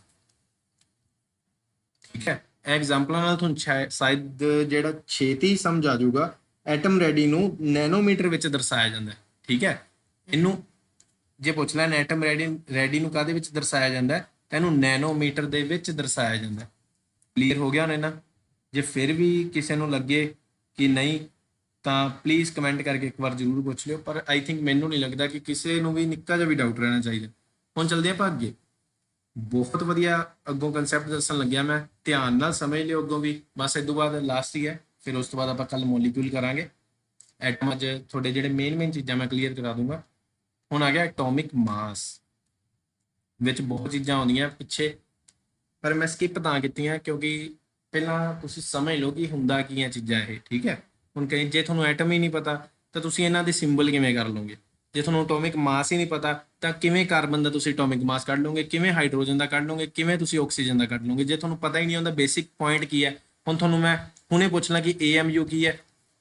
ਠੀਕ ਹੈ। ਇਹ ਐਗਜ਼ਾਮਪਲਾਂ ਨਾਲ ਤੁਹਾਨੂੰ ਸ਼ਾਇਦ ਜਿਹੜਾ ਛੇਤੀ ਸਮਝ ਆ ਜਾਊਗਾ। ਐਟਮ ਰੈਡੀ ਨੂੰ ਨੈਨੋਮੀਟਰ ਵਿੱਚ ਦਰਸਾਇਆ ਜਾਂਦਾ, ਠੀਕ ਹੈ। ਇਹਨੂੰ ਜੇ ਪੁੱਛ ਲੈਣ ਐਟਮ ਰੈਡੀ ਨੂੰ ਕਾਹਦੇ ਵਿੱਚ ਦਰਸਾਇਆ ਜਾਂਦਾ, ਤਾਂ ਇਹਨੂੰ ਨੈਨੋਮੀਟਰ ਦੇ ਵਿੱਚ ਦਰਸਾਇਆ ਜਾਂਦਾ। ਕਲੀਅਰ ਹੋ ਗਿਆ ਹੁਣ ਇਹਨਾਂ? ਜੇ ਫਿਰ ਵੀ ਕਿਸੇ ਨੂੰ ਲੱਗੇ ਕਿ ਨਹੀਂ ਤਾਂ ਪਲੀਜ਼ ਕਮੈਂਟ ਕਰਕੇ ਇੱਕ ਵਾਰ ਜ਼ਰੂਰ ਪੁੱਛ ਲਿਓ। ਪਰ ਆਈ ਥਿੰਕ ਮੈਨੂੰ ਨਹੀਂ ਲੱਗਦਾ ਕਿ ਕਿਸੇ ਨੂੰ ਵੀ ਨਿੱਕਾ ਜਿਹਾ ਵੀ ਡਾਊਟ ਰਹਿਣਾ ਚਾਹੀਦਾ। ਹੁਣ ਚੱਲਦੇ ਆਪਾਂ ਅੱਗੇ। ਬਹੁਤ ਵਧੀਆ ਅੱਗੋਂ ਕਨਸੈਪਟ ਦੱਸਣ ਲੱਗਿਆ ਮੈਂ, ਧਿਆਨ ਨਾਲ ਸਮਝ ਲਿਓ ਅੱਗੋਂ ਵੀ। ਬਸ ਇਸ ਤੋਂ ਬਾਅਦ ਲਾਸਟ ਹੀ ਹੈ, ਫਿਰ ਉਸ ਤੋਂ ਬਾਅਦ ਆਪਾਂ ਕੱਲ ਮੋਲੀਕਿਊਲ ਕਰਾਂਗੇ। ਐਟਮ 'ਚ ਤੁਹਾਡੇ ਜਿਹੜੇ ਮੇਨ ਚੀਜ਼ਾਂ ਮੈਂ ਕਲੀਅਰ ਕਰਾ ਦੂੰਗਾ। ਹੁਣ ਆ ਗਿਆ ਐਟੋਮਿਕ ਮਾਸ। ਵਿੱਚ ਬਹੁਤ ਚੀਜ਼ਾਂ ਆਉਂਦੀਆਂ ਪਿੱਛੇ, ਪਰ ਮੈਂ ਸਕਿਪ ਤਾਂ ਕੀਤੀਆਂ ਕਿਉਂਕਿ ਪਹਿਲਾਂ ਤੁਸੀਂ ਸਮਝ ਲਓ ਕਿ ਹੁੰਦਾ ਕੀ ਹੈ ਚੀਜ਼ਾਂ ਇਹ, ਠੀਕ ਹੈ। ਹੁਣ ਕਹੀਂ ਜੇ ਤੁਹਾਨੂੰ ਐਟਮ ਹੀ ਨਹੀਂ ਪਤਾ ਤਾਂ ਤੁਸੀਂ ਇਹਨਾਂ ਦੇ ਸਿੰਬਲ ਕਿਵੇਂ ਕਰ ਲਓਗੇ। ਜੇ ਤੁਹਾਨੂੰ ਐਟੋਮਿਕ ਮਾਸ ਹੀ ਨਹੀਂ ਪਤਾ ਤਾਂ ਕਿਵੇਂ ਕਾਰਬਨ ਦਾ ਤੁਸੀਂ ਐਟੋਮਿਕ ਮਾਸ ਕੱਢ ਲਓਗੇ, ਕਿਵੇਂ ਹਾਈਡਰੋਜਨ ਦਾ ਕੱਢ ਲਓਗੇ, ਕਿਵੇਂ ਤੁਸੀਂ ਆਕਸੀਜਨ ਦਾ ਕੱਢ ਲਓਗੇ। ਜੇ ਤੁਹਾਨੂੰ ਪਤਾ ਹੀ ਨਹੀਂ ਹੁੰਦਾ ਬੇਸਿਕ ਪੁਆਇੰਟ ਕੀ ਹੈ। ਹੁਣ ਤੁਹਾਨੂੰ ਮੈਂ ਹੁਣੇ ਪੁੱਛ ਲਾਂ ਕਿ AMU ਕੀ ਹੈ,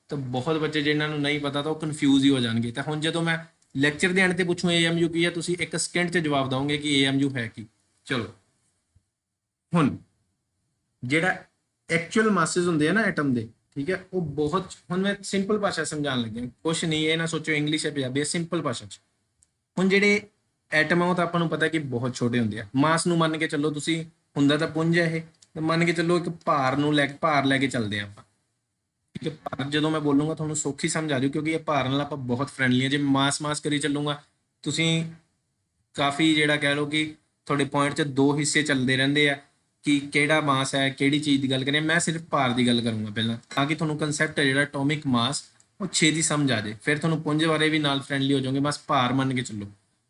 ਤਾਂ ਬਹੁਤ ਬੱਚੇ ਜਿਨ੍ਹਾਂ ਨੂੰ ਨਹੀਂ ਪਤਾ ਤਾਂ ਉਹ ਕਨਫਿਊਜ਼ ਹੀ ਹੋ ਜਾਣਗੇ। ਤਾਂ ਹੁਣ ਜਦੋਂ ਮੈਂ ਲੈਕਚਰ ਦੇ ਐਂਡ ਤੇ ਪੁੱਛੂ AMU ਕੀ ਹੈ, ਤੁਸੀਂ ਇੱਕ ਸਕਿੰਟ 'ਚ ਜਵਾਬ ਦਿਓਗੇ ਕਿ AMU ਹੈ ਕੀ। ਚਲੋ ਹੁਣ ਜਿਹੜਾ ਐਕਚੁਅਲ ਮਾਸਸ ਹੁੰਦੇ ਆ ਨਾ ਐਟਮ ਦੇ, ਠੀਕ ਹੈ, ਉਹ ਬਹੁਤ, ਹੁਣ ਮੈਂ ਸਿੰਪਲ ਭਾਸ਼ਾ ਸਮਝਾਉਣ ਲੱਗਿਆ, ਕੁਛ ਨਹੀਂ ਇਹ ਨਾ ਸੋਚੋ ਇੰਗਲਿਸ਼ ਹੈ ਪੰਜਾਬੀ ਹੈ, ਸਿੰਪਲ ਭਾਸ਼ਾ 'ਚ। ਹੁਣ ਜਿਹੜੇ ਐਟਮ ਆ ਉਹ ਤਾਂ ਆਪਾਂ ਨੂੰ ਪਤਾ ਕਿ ਬਹੁਤ ਛੋਟੇ ਹੁੰਦੇ ਆ। ਮਾਸ ਨੂੰ ਮੰਨ ਕੇ ਚੱਲੋ ਤੁਸੀਂ, ਹੁੰਦਾ ਤਾਂ ਪੁੰਜ ਹੈ ਇਹ, ਤਾਂ ਮੰਨ ਕੇ ਚੱਲੋ ਇੱਕ ਭਾਰ ਲੈ ਕੇ ਚੱਲਦੇ ਆ ਆਪਾਂ, ਠੀਕ ਹੈ। ਭਾਰ ਜਦੋਂ ਮੈਂ ਬੋਲੂੰਗਾ ਤੁਹਾਨੂੰ ਸੌਖੀ ਸਮਝ ਆ ਜਾਊ ਕਿਉਂਕਿ ਇਹ ਭਾਰ ਨਾਲ ਆਪਾਂ ਬਹੁਤ ਫਰੈਂਡਲੀ ਆ। ਜੇ ਮਾਸ ਕਰੀ ਚੱਲੂੰਗਾ ਤੁਸੀਂ ਕਾਫੀ ਜਿਹੜਾ ਕਹਿ ਲਓ ਕਿ ਤੁਹਾਡੇ ਪੁਆਇੰਟ 'ਚ ਦੋ ਹਿੱਸੇ ਚੱਲਦੇ ਰਹਿੰਦੇ ਆ ਕਿ ਕਿਹੜਾ ਮਾਸ ਹੈ, ਕਿਹੜੀ ਚੀਜ਼ ਦੀ ਗੱਲ ਕਰੀਏ। ਮੈਂ ਸਿਰਫ ਭਾਰ ਦੀ ਗੱਲ ਕਰੂੰਗਾ ਪਹਿਲਾਂ, ਤਾਂ ਕਿ ਤੁਹਾਨੂੰ ਕਨਸੈਪਟ ਹੈ ਜਿਹੜਾ ਐਟੋਮਿਕ ਮਾਸ ਉਹ ਛੇਤੀ ਸਮਝ ਆ ਜਾਏ। ਫਿਰ ਤੁਹਾਨੂੰ ਪੁੰਜ ਬਾਰੇ ਵੀ ਨਾਲ ਫਰੈਂਡਲੀ ਹੋ ਜਾਓਗੇ। ਬਸ ਭਾਰ ਮੰਨ ਕੇ ਚੱਲੋ।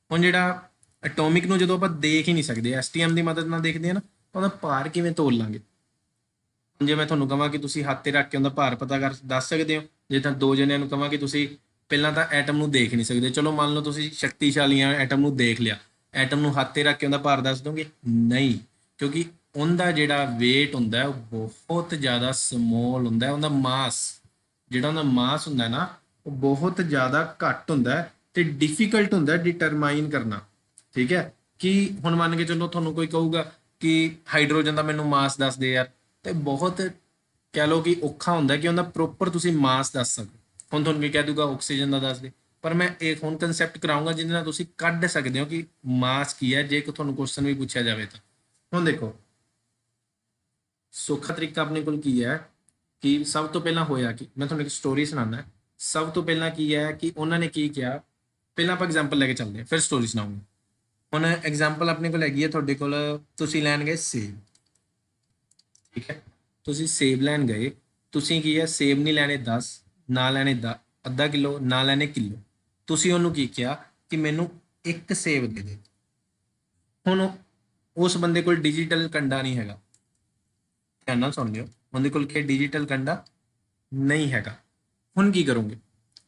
ਹੁਣ ਜਿਹੜਾ ਐਟੋਮਿਕ ਨੂੰ ਜਦੋਂ ਆਪਾਂ ਦੇਖ ਹੀ ਨਹੀਂ ਸਕਦੇ, STM ਦੀ ਮਦਦ ਨਾਲ ਦੇਖਦੇ ਆ ਨਾ, ਉਹਦਾ ਭਾਰ ਕਿਵੇਂ ਤੋਲ ਲਾਂਗੇ। ਜੇ ਮੈਂ ਤੁਹਾਨੂੰ ਕਹਾਂ ਕਿ ਤੁਸੀਂ ਹੱਥ ਤੇ ਰੱਖ ਕੇ ਉਹਦਾ ਭਾਰ ਪਤਾ ਕਰ ਦੱਸ ਸਕਦੇ ਹੋ, ਜੇ ਤਾਂ ਦੋ ਜਣਿਆਂ ਨੂੰ ਕਹਾਂ ਕਿ ਤੁਸੀਂ ਪਹਿਲਾਂ ਤਾਂ ਐਟਮ ਨੂੰ ਦੇਖ ਨਹੀਂ ਸਕਦੇ, ਚਲੋ ਮੰਨ ਲਓ ਤੁਸੀਂ ਸ਼ਕਤੀਸ਼ਾਲੀ ਆ, ਐਟਮ ਨੂੰ ਦੇਖ ਲਿਆ, ਐਟਮ ਨੂੰ ਹੱਥ ਤੇ ਰੱਖ ਕੇ ਉਹਦਾ ਭਾਰ ਦੱਸ ਦੋਗੇ? ਨਹੀਂ, ਕਿਉਂਕਿ ਉਹਦਾ ਜਿਹੜਾ weight ਹੁੰਦਾ ਉਹ ਬਹੁਤ ਜ਼ਿਆਦਾ ਸਮੋਲ ਹੁੰਦਾ। ਉਹਦਾ ਮਾਸ ਹੁੰਦਾ ਨਾ ਉਹ ਬਹੁਤ ਜ਼ਿਆਦਾ ਘੱਟ ਹੁੰਦਾ ਤੇ ਡਿਫਿਕਲਟ ਹੁੰਦਾ ਡਿਟਰਮਾਈਨ ਕਰਨਾ, ਠੀਕ ਹੈ। ਕਿ ਹੁਣ ਮੰਨ ਕੇ ਚੱਲੋ ਤੁਹਾਨੂੰ ਕੋਈ ਕਹੂਗਾ ਕਿ ਹਾਈਡਰੋਜਨ ਦਾ ਮੈਨੂੰ ਮਾਸ ਦੱਸ ਦੇ ਯਾਰ, ਤੇ ਬਹੁਤ ਕਹਿ ਲਓ ਕਿ ਔਖਾ ਹੁੰਦਾ ਕਿ ਉਹਦਾ ਪ੍ਰੋਪਰ ਤੁਸੀਂ ਮਾਸ ਦੱਸ ਸਕੋ। ਹੁਣ ਤੁਹਾਨੂੰ ਕੀ ਕਹਿ ਦੂਗਾ ਆਕਸੀਜਨ ਦਾ ਦੱਸ ਦੇ, ਪਰ ਮੈਂ ਇਹ ਹੁਣ ਕਨਸੈਪਟ ਕਰਾਉਂਗਾ ਜਿਹਦੇ ਨਾਲ ਤੁਸੀਂ ਕੱਢ ਸਕਦੇ ਹੋ ਕਿ ਮਾਸ ਕੀ ਹੈ, ਜੇ ਤੁਹਾਨੂੰ ਕੁਐਸਚਨ ਵੀ ਪੁੱਛਿਆ ਜਾਵੇ ਤਾਂ। ਹੁਣ ਦੇਖੋ ਸੌਖਾ ਤਰੀਕਾ ਆਪਣੇ ਕੋਲ ਕੀ ਹੈ ਕਿ ਸਭ ਤੋਂ ਪਹਿਲਾਂ ਹੋਇਆ ਕਿ ਮੈਂ ਤੁਹਾਨੂੰ ਇੱਕ ਸਟੋਰੀ ਸੁਣਾਉਣਾ। ਸਭ ਤੋਂ ਪਹਿਲਾਂ ਕੀ ਹੈ ਕਿ ਉਹਨਾਂ ਨੇ ਕੀ ਕਿਹਾ, ਪਹਿਲਾਂ ਆਪਾਂ ਐਗਜ਼ਾਮਪਲ ਲੈ ਕੇ ਚੱਲਦੇ ਹਾਂ ਫਿਰ ਸਟੋਰੀ ਸੁਣਾਉਂਗੇ। ਹੁਣ ਐਗਜ਼ਾਮਪਲ ਆਪਣੇ ਕੋਲ ਹੈਗੀ ਹੈ, ਤੁਹਾਡੇ ਕੋਲ ਤੁਸੀਂ ਲੈਣ ਗਏ ਸੇਬ, ਠੀਕ ਹੈ। ਤੁਸੀਂ ਸੇਬ ਲੈਣ ਗਏ, ਤੁਸੀਂ ਕੀ ਹੈ ਸੇਬ ਨਹੀਂ ਲੈਣੇ 10, ਨਾ ਲੈਣੇ ਅੱਧਾ ਕਿਲੋ, ਨਾ ਲੈਣੇ ਕਿਲੋ। ਤੁਸੀਂ ਉਹਨੂੰ ਕੀ ਕਿਹਾ ਕਿ ਮੈਨੂੰ ਇੱਕ ਸੇਬ ਦੇ ਦੇ। ਹੁਣ ਉਸ ਬੰਦੇ ਕੋਲ ਡਿਜੀਟਲ ਕੰਡਾ ਨਹੀਂ ਹੈਗਾ, ਧਿਆਨ ਨਾਲ ਸੁਣ ਲਿਓ, ਉਹਦੇ ਕੋਲ ਕੀ ਡਿਜੀਟਲ ਕੰਡਾ ਨਹੀਂ ਹੈਗਾ। ਹੁਣ ਕੀ ਕਰੋਗੇ?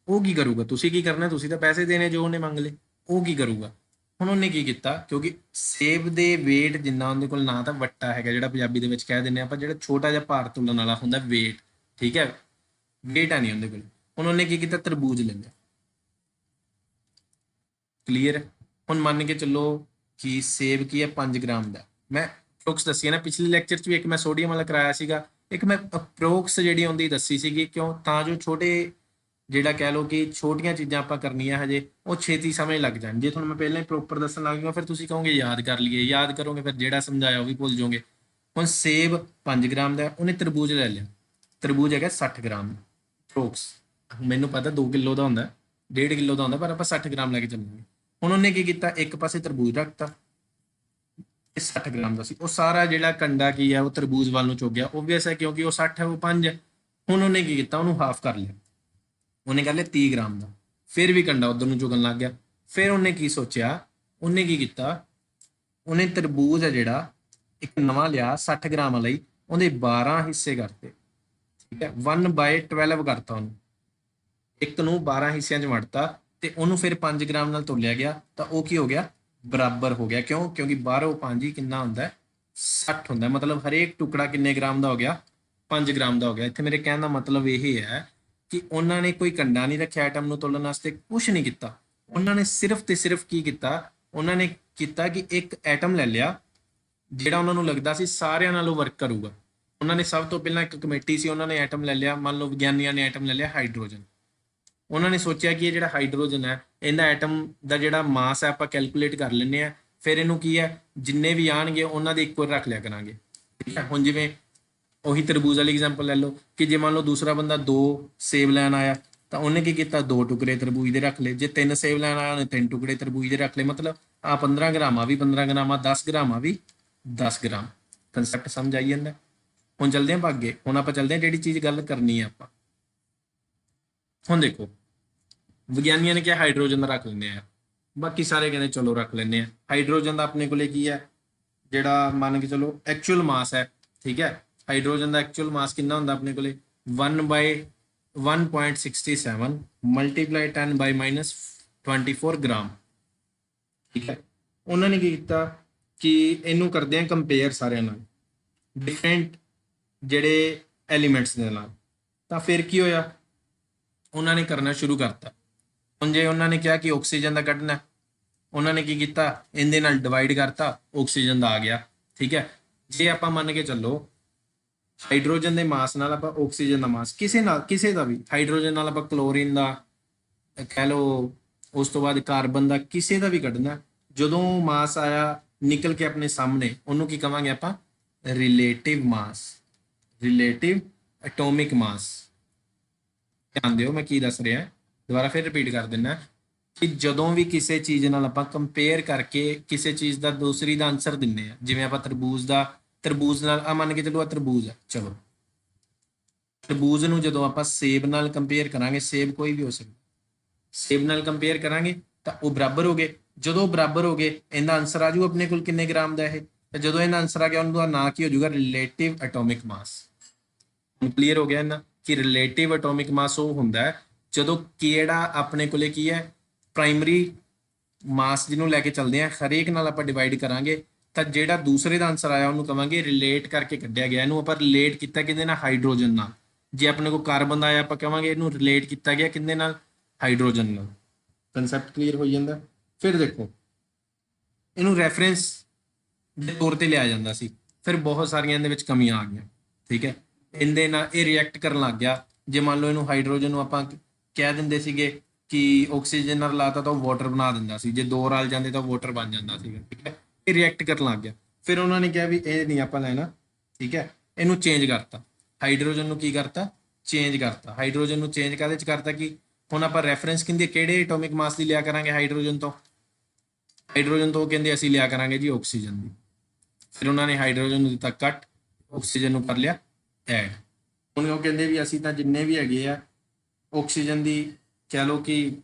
ਉਹ ਕੀ ਕਰੂਗਾ? ਤੁਸੀਂ ਕੀ ਕਰਨਾ, ਤੁਸੀਂ ਤਾਂ ਪੈਸੇ ਦੇਣੇ ਜੋ ਉਹਨੇ ਮੰਗ ਲਏ। ਉਹ ਕੀ ਕਰੂਗਾ? ਹੁਣ ਉਹਨੇ ਕੀ ਕੀਤਾ, ਕਿਉਂਕਿ ਸੇਬ ਦੇ weight ਜਿੰਨਾ ਉਹਦੇ ਕੋਲ ਨਾ ਤਾਂ ਵੱਟਾ ਹੈਗਾ, ਜਿਹੜਾ ਪੰਜਾਬੀ ਦੇ ਵਿੱਚ ਕਹਿ ਦਿੰਦੇ ਆਪਾਂ, ਜਿਹੜਾ ਛੋਟਾ ਜਿਹਾ ਭਾਰ ਤੁਲਣ ਵਾਲਾ ਹੁੰਦਾ weight, ਠੀਕ ਹੈ, weight ਆ ਨਹੀਂ ਉਹਦੇ ਕੋਲ। ਹੁਣ ਉਹਨੇ ਕੀ ਕੀਤਾ, ਤਰਬੂਜ ਲੈ ਲਿਆ। ਕਲੀਅਰ? ਹੁਣ ਮੰਨ ਕੇ ਚੱਲੋ ਕਿ ਸੇਬ ਕੀ ਹੈ 5 ਗ੍ਰਾਮ ਦਾ। ਮੈਂ ਅਪਰੋਕਸ ਦੱਸੀ ਨਾ, ਪਿਛਲੇ ਲੈਕਚਰ 'ਚ ਵੀ ਇੱਕ ਮੈਂ ਸੋਡੀਅਮ ਵਾਲਾ ਕਰਾਇਆ ਸੀਗਾ, ਇੱਕ ਮੈਂ ਅਪਰੋਕਸ ਜਿਹੜੀ ਆਉਂਦੀ ਦੱਸੀ ਸੀਗੀ, ਕਿਉਂ ਤਾਂ ਜੋ ਛੋਟੇ ਜਿਹੜਾ ਕਹਿ ਲਓ ਕਿ ਛੋਟੀਆਂ ਚੀਜ਼ਾਂ ਆਪਾਂ ਕਰਨੀਆਂ ਹਜੇ ਉਹ ਛੇਤੀ ਸਮਝ ਲੱਗ ਜਾਣ। ਜੇ ਤੁਹਾਨੂੰ ਮੈਂ ਪਹਿਲਾਂ ਹੀ ਪ੍ਰੋਪਰ ਦੱਸਣ ਲੱਗ ਜਾਊਂਗਾ ਫਿਰ ਤੁਸੀਂ ਕਹੋਗੇ ਯਾਦ ਕਰ ਲਈਏ, ਯਾਦ ਕਰੋਗੇ ਫਿਰ ਜਿਹੜਾ ਸਮਝਾਇਆ ਉਹ ਵੀ ਭੁੱਲ ਜਾਓਗੇ। ਹੁਣ ਸੇਬ 5 ਗ੍ਰਾਮ ਦਾ, ਉਹਨੇ ਤਰਬੂਜ ਲੈ ਲਿਆ, ਤਰਬੂਜ ਹੈਗਾ 60 ਗ੍ਰਾਮ ਅਪਰੋਕਸ। ਮੈਨੂੰ ਪਤਾ 2 ਕਿਲੋ ਦਾ ਹੁੰਦਾ, 1.5 ਕਿਲੋ ਦਾ ਹੁੰਦਾ, ਪਰ ਆਪਾਂ 60 ਗ੍ਰਾਮ ਲੈ ਕੇ ਚੱਲਾਂਗੇ। ਹੁਣ ਉਹਨੇ ਕੀ ਕੀਤਾ, ਇੱਕ ਪਾਸੇ ਤਰਬੂਜ ਰੱਖਤਾ, ਇਹ 60 ਗ੍ਰਾਮ ਦਾ ਸੀ, ਉਹ ਸਾਰਾ ਜਿਹੜਾ ਕੰਡਾ ਕੀ ਹੈ ਉਹ ਤਰਬੂਜ ਵੱਲ ਨੂੰ ਚੁੱਕ ਗਿਆ। ਓਬਵੀਅਸ ਹੈ ਕਿਉਂਕਿ ਉਹ 60 ਹੈ ਉਹ 5 ਹੈ। ਹੁਣ ਉਹਨੇ ਕੀ ਕੀਤਾ, ਉਹਨੂੰ ਹਾਫ ਕਰ ਲਿਆ, ਉਹਨੇ ਕਰ ਲਿਆ 30 ਗ੍ਰਾਮ ਦਾ। ਫਿਰ ਵੀ ਕੰਡਾ ਉਧਰ ਨੂੰ ਚੁਗਣ ਲੱਗ ਗਿਆ। ਫਿਰ ਉਹਨੇ ਕੀ ਸੋਚਿਆ, ਉਹਨੇ ਕੀ ਕੀਤਾ, ਉਹਨੇ ਤਰਬੂਜ ਹੈ ਜਿਹੜਾ ਇੱਕ ਨਵਾਂ ਲਿਆ 60 ਗ੍ਰਾਮ ਵਾਲਾ ਹੀ, ਉਹਦੇ 12 ਹਿੱਸੇ ਕਰਤੇ, ਠੀਕ ਹੈ, 1/12 ਕਰਤਾ ਉਹਨੂੰ, ਇੱਕ ਨੂੰ 12 ਹਿੱਸਿਆਂ 'ਚ ਵੰਡਤਾ ਤੇ ਉਹਨੂੰ ਫਿਰ 5 ਗ੍ਰਾਮ ਨਾਲ ਤੋਲਿਆ ਗਿਆ ਤਾਂ ਉਹ ਕੀ ਹੋ ਗਿਆ, ਬਰਾਬਰ ਹੋ ਗਿਆ। ਕਿਉਂ? ਕਿਉਂਕਿ 12 5 ਹੀ ਕਿੰਨਾ ਹੁੰਦਾ, 60 ਹੁੰਦਾ। ਮਤਲਬ ਹਰੇਕ ਟੁਕੜਾ ਕਿੰਨੇ ਗ੍ਰਾਮ ਦਾ ਹੋ ਗਿਆ, 5 ਗ੍ਰਾਮ ਦਾ ਹੋ ਗਿਆ। ਇੱਥੇ ਮੇਰੇ ਕਹਿਣ ਦਾ ਮਤਲਬ ਇਹ ਹੈ ਕਿ ਉਹਨਾਂ ਨੇ ਕੋਈ ਕੰਡਾ ਨਹੀਂ ਰੱਖਿਆ ਐਟਮ ਨੂੰ ਤੋਲਣ ਵਾਸਤੇ, ਕੁਝ ਨਹੀਂ ਕੀਤਾ। ਉਹਨਾਂ ਨੇ ਸਿਰਫ ਤੇ ਸਿਰਫ ਕੀ ਕੀਤਾ, ਉਹਨਾਂ ਨੇ ਕੀਤਾ ਕਿ ਇੱਕ ਐਟਮ ਲੈ ਲਿਆ ਜਿਹੜਾ ਉਹਨਾਂ ਨੂੰ ਲੱਗਦਾ ਸੀ ਸਾਰਿਆਂ ਨਾਲੋਂ ਵਰਕ ਕਰੂਗਾ। ਉਹਨਾਂ ਨੇ ਸਭ ਤੋਂ ਪਹਿਲਾਂ ਇੱਕ ਕਮੇਟੀ ਸੀ, ਉਹਨਾਂ ਨੇ ਐਟਮ ਲੈ ਲਿਆ, ਮੰਨ ਲਓ ਵਿਗਿਆਨੀਆਂ ਨੇ ਐਟਮ ਲੈ ਲਿਆ ਹਾਈਡਰੋਜਨ। ਉਹਨਾਂ ਨੇ ਸੋਚਿਆ ਕਿ ਇਹ ਜਿਹੜਾ ਹਾਈਡਰੋਜਨ ਹੈ ਇਹਦਾ ਐਟਮ ਦਾ ਜਿਹੜਾ ਮਾਸ ਹੈ ਆਪਾਂ ਕੈਲਕੂਲੇਟ ਕਰ ਲੈਂਦੇ ਆ, ਫਿਰ ਇਹਨੂੰ ਕੀ ਹੈ ਜਿੰਨੇ ਵੀ ਆਣਗੇ ਉਹਨਾਂ ਦੇ ਇਕੁਅਲ ਰੱਖ ਲਿਆ ਕਰਾਂਗੇ, ਠੀਕ ਹੈ। ਹੁਣ ਜਿਵੇਂ ਉਹੀ ਤਰਬੂਜ ਵਾਲੀ ਐਗਜ਼ਾਮਪਲ ਲੈ ਲਓ ਕਿ ਜੇ ਮੰਨ ਲਓ ਦੂਸਰਾ ਬੰਦਾ 2 ਸੇਬ ਲੈਣ ਆਇਆ ਤਾਂ ਉਹਨੇ ਕੀ ਕੀਤਾ, 2 ਟੁਕੜੇ ਤਰਬੂਜ ਦੇ ਰੱਖ ਲਏ। ਜੇ 3 ਸੇਬ ਲੈਣ ਆਇਆ ਉਹਨੇ 3 ਟੁਕੜੇ ਤਰਬੂਜ ਦੇ ਰੱਖ ਲਏ। ਮਤਲਬ ਆ 15 ਗ੍ਰਾਮ ਆ ਵੀ 15 ਗ੍ਰਾਮ ਆ, 10 ਗ੍ਰਾਮ ਆ ਵੀ 10 ਗ੍ਰਾਮ। ਕੰਸੈਪਟ ਸਮਝ ਆਈ ਜਾਂਦਾ। ਹੁਣ ਚੱਲਦੇ ਆਪਾਂ ਅੱਗੇ। ਹੁਣ ਆਪਾਂ ਚੱਲਦੇ ਹਾਂ ਜਿਹੜੀ ਚੀਜ਼ ਗੱਲ ਕਰਨੀ ਹੈ ਆਪਾਂ। ਹੁਣ ਦੇਖੋ ਵਿਗਿਆਨੀਆਂ ਨੇ ਕਿਹਾ ਹਾਈਡਰੋਜਨ ਦਾ ਰੱਖ ਲੈਂਦੇ ਆ, ਬਾਕੀ ਸਾਰੇ ਕਹਿੰਦੇ ਚਲੋ ਰੱਖ ਲੈਂਦੇ ਆ। ਹਾਈਡਰੋਜਨ ਦਾ ਆਪਣੇ ਕੋਲੇ ਕੀ ਹੈ, ਜਿਹੜਾ ਮੰਨ ਕੇ ਚਲੋ ਐਕਚੁਅਲ ਮਾਸ ਹੈ, ਠੀਕ ਹੈ। ਹਾਈਡਰੋਜਨ ਦਾ ਐਕਚੁਅਲ ਮਾਸ ਕਿੰਨਾ ਹੁੰਦਾ ਆਪਣੇ ਕੋਲੇ, 1/1.67 ਮਲਟੀਪਲਾਈ 10⁻⁻24 ਗ੍ਰਾਮ, ਠੀਕ ਹੈ। ਉਹਨਾਂ ਨੇ ਕੀ ਕੀਤਾ ਕਿ ਇਹਨੂੰ ਕਰਦੇ ਆ ਕੰਪੇਅਰ ਸਾਰਿਆਂ ਨਾਲ, ਡਿਫਰੈਂਟ ਜਿਹੜੇ ਐਲੀਮੈਂਟਸ ਦੇ ਨਾਲ। ਤਾਂ ਫਿਰ ਕੀ ਹੋਇਆ, ਉਹਨਾਂ ਨੇ ਕਰਨਾ ਸ਼ੁਰੂ ਕਰਤਾ। ਹੁਣ ਜੇ ਉਹਨਾਂ ਨੇ ਕਿਹਾ ਕਿ ਆਕਸੀਜਨ ਦਾ ਕੱਢਣਾ, ਉਹਨਾਂ ਨੇ ਕੀ ਕੀਤਾ, ਇਹਦੇ ਨਾਲ ਡਿਵਾਈਡ ਕਰਤਾ, ਆਕਸੀਜਨ ਦਾ ਆ ਗਿਆ, ਠੀਕ ਹੈ। ਜੇ ਆਪਾਂ ਮੰਨ ਕੇ ਚੱਲੋ ਹਾਈਡਰੋਜਨ ਦੇ ਮਾਸ ਨਾਲ ਆਪਾਂ ਆਕਸੀਜਨ ਦਾ ਮਾਸ, ਕਿਸੇ ਦਾ ਵੀ, ਹਾਈਡਰੋਜਨ ਨਾਲ ਆਪਾਂ ਕਲੋਰੀਨ ਦਾ ਕਹਿ ਲਓ, ਉਸ ਤੋਂ ਬਾਅਦ ਕਾਰਬਨ ਦਾ, ਕਿਸੇ ਦਾ ਵੀ ਕੱਢਣਾ, ਜਦੋਂ ਮਾਸ ਆਇਆ ਨਿਕਲ ਕੇ ਆਪਣੇ ਸਾਹਮਣੇ, ਉਹਨੂੰ ਕੀ ਕਵਾਂਗੇ ਆਪਾਂ, ਰਿਲੇਟਿਵ ਮਾਸ, ਰਿਲੇਟਿਵ ਐਟੋਮਿਕ ਮਾਸ। ਧਿਆਨ ਦਿਓ ਮੈਂ ਕੀ ਦੱਸ ਰਿਹਾ, ਦੁਬਾਰਾ ਫਿਰ ਰਿਪੀਟ ਕਰ ਦਿੰਦਾ ਕਿ ਜਦੋਂ ਵੀ ਕਿਸੇ ਚੀਜ਼ ਨਾਲ ਆਪਾਂ ਕੰਪੇਅਰ ਕਰਕੇ ਕਿਸੇ ਚੀਜ਼ ਦਾ ਦੂਸਰੀ ਦਾ ਆਨਸਰ ਦਿੰਨੇ ਆ, ਜਿਵੇਂ ਆਪਾਂ ਤਰਬੂਜ ਨਾਲ ਆ ਮੰਨ ਕੇ ਚਲੋ ਆ ਤਰਬੂਜ ਹੈ, ਚਲੋ ਤਰਬੂਜ ਨੂੰ ਜਦੋਂ ਆਪਾਂ ਸੇਬ ਨਾਲ ਕੰਪੇਅਰ ਕਰਾਂਗੇ, ਸੇਬ ਕੋਈ ਵੀ ਹੋ ਸਕਦਾ, ਸੇਬ ਨਾਲ ਕੰਪੇਅਰ ਕਰਾਂਗੇ ਤਾਂ ਉਹ ਬਰਾਬਰ ਹੋ ਗਏ। ਜਦੋਂ ਬਰਾਬਰ ਹੋ ਗਏ ਇਹਦਾ ਆਨਸਰ ਆ ਜੂ ਆਪਣੇ ਕੋਲ ਕਿੰਨੇ ਗ੍ਰਾਮ ਦਾ ਇਹ, ਤੇ ਜਦੋਂ ਇਹਦਾ ਆਨਸਰ ਆ ਗਿਆ ਉਹਦਾ ਨਾਂ ਕੀ ਹੋ ਜਾਊਗਾ, ਰਿਲੇਟਿਵ ਐਟੋਮਿਕ ਮਾਸ। ਹੁਣ ਕਲੀਅਰ ਹੋ ਗਿਆ ਇਹਨਾਂ ਕਿ ਰਿਲੇਟਿਵ ਐਟੋਮਿਕ ਮਾਸ ਉਹ ਹੁੰਦਾ ਹੈ ਜਦੋਂ ਕਿਹੜਾ ਆਪਣੇ ਕੋਲੇ ਕੀ ਹੈ, ਪ੍ਰਾਇਮਰੀ ਮਾਸ ਜਿਹਨੂੰ ਲੈ ਕੇ ਚੱਲਦੇ ਆ, ਹਰੇਕ ਨਾਲ ਆਪਾਂ ਡਿਵਾਈਡ ਕਰਾਂਗੇ ਤਾਂ ਜਿਹੜਾ ਦੂਸਰੇ ਦਾ ਆਨਸਰ ਆਇਆ ਉਹਨੂੰ ਕਵਾਂਗੇ ਰਿਲੇਟ ਕਰਕੇ ਕੱਢਿਆ ਗਿਆ। ਇਹਨੂੰ ਆਪਾਂ ਰਿਲੇਟ ਕੀਤਾ ਕਿਹਦੇ ਨਾਲ, ਹਾਈਡਰੋਜਨ ਨਾਲ। ਜੇ ਆਪਣੇ ਕੋਲ ਕਾਰਬਨ ਦਾ ਆਇਆ ਆਪਾਂ ਕਹਾਂਗੇ ਇਹਨੂੰ ਰਿਲੇਟ ਕੀਤਾ ਗਿਆ ਕਿਹਦੇ ਨਾਲ, ਹਾਈਡਰੋਜਨ ਨਾਲ। ਕੰਸੈਪਟ ਕਲੀਅਰ ਹੋ ਜਾਂਦਾ। ਫਿਰ ਦੇਖੋ ਇਹਨੂੰ ਰੈਫਰੈਂਸ ਦੇ ਤੌਰ ਤੇ ਲਿਆ ਜਾਂਦਾ ਸੀ, ਫਿਰ ਬਹੁਤ ਸਾਰੀਆਂ ਇਹਦੇ ਵਿੱਚ ਕਮੀਆਂ ਆ ਗਈਆਂ, ਠੀਕ ਹੈ। ਇਹਦੇ ਨਾਲ ਇਹ ਰਿਐਕਟ ਕਰਨ ਲੱਗ ਗਿਆ। ਜੇ ਮੰਨ ਲਓ ਇਹਨੂੰ ਹਾਈਡਰੋਜਨ ਨੂੰ ਆਪਾਂ ਕਹਿ ਦਿੰਦੇ ਸੀਗੇ ਕਿ ਆਕਸੀਜਨ ਨਾਲ ਲਾਤਾ ਤਾਂ ਉਹ ਵਾਟਰ ਬਣਾ ਦਿੰਦਾ ਸੀ, ਜੇ 2 ਰਲ ਜਾਂਦੇ ਤਾਂ ਵਾਟਰ ਬਣ ਜਾਂਦਾ ਸੀਗਾ, ਠੀਕ ਹੈ। ਇਹ ਰਿਐਕਟ ਕਰਨ ਲੱਗ ਗਿਆ। ਫਿਰ ਉਹਨਾਂ ਨੇ ਕਿਹਾ ਵੀ ਇਹ ਨਹੀਂ ਆਪਾਂ ਲੈਣਾ, ਠੀਕ ਹੈ। ਇਹਨੂੰ ਚੇਂਜ ਕਰਤਾ, ਹਾਈਡਰੋਜਨ ਨੂੰ ਕੀ ਕਰਤਾ, ਚੇਂਜ ਕਰਤਾ। ਹਾਈਡਰੋਜਨ ਨੂੰ ਚੇਂਜ ਕਾਹਦੇ ਚ ਕਰਤਾ ਕਿ ਹੁਣ ਆਪਾਂ ਰੈਫਰੈਂਸ ਕਿੰਦੀ ਕਿਹੜੇ ਐਟੋਮਿਕ ਮਾਸ ਦੀ ਲਿਆ ਕਰਾਂਗੇ, ਹਾਈਡਰੋਜਨ ਤੋਂ। ਹਾਈਡਰੋਜਨ ਤੋਂ ਕਹਿੰਦੇ ਅਸੀਂ ਲਿਆ ਕਰਾਂਗੇ ਜੀ ਆਕਸੀਜਨ ਦੀ। ਫਿਰ ਉਹਨਾਂ ਨੇ ਹਾਈਡਰੋਜਨ ਨੂੰ ਦਿੱਤਾ ਕੱਟ, ਆਕਸੀਜਨ ਨੂੰ ਕਰ ਲਿਆ ਐਡ। ਹੁਣ ਉਹ ਕਹਿੰਦੇ ਵੀ ਅਸੀਂ ਤਾਂ ਜਿੰਨੇ ਵੀ ਹੈਗੇ ਆ ਆਕਸੀਜਨ ਦੀ ਕਹਿ ਲਓ ਕਿ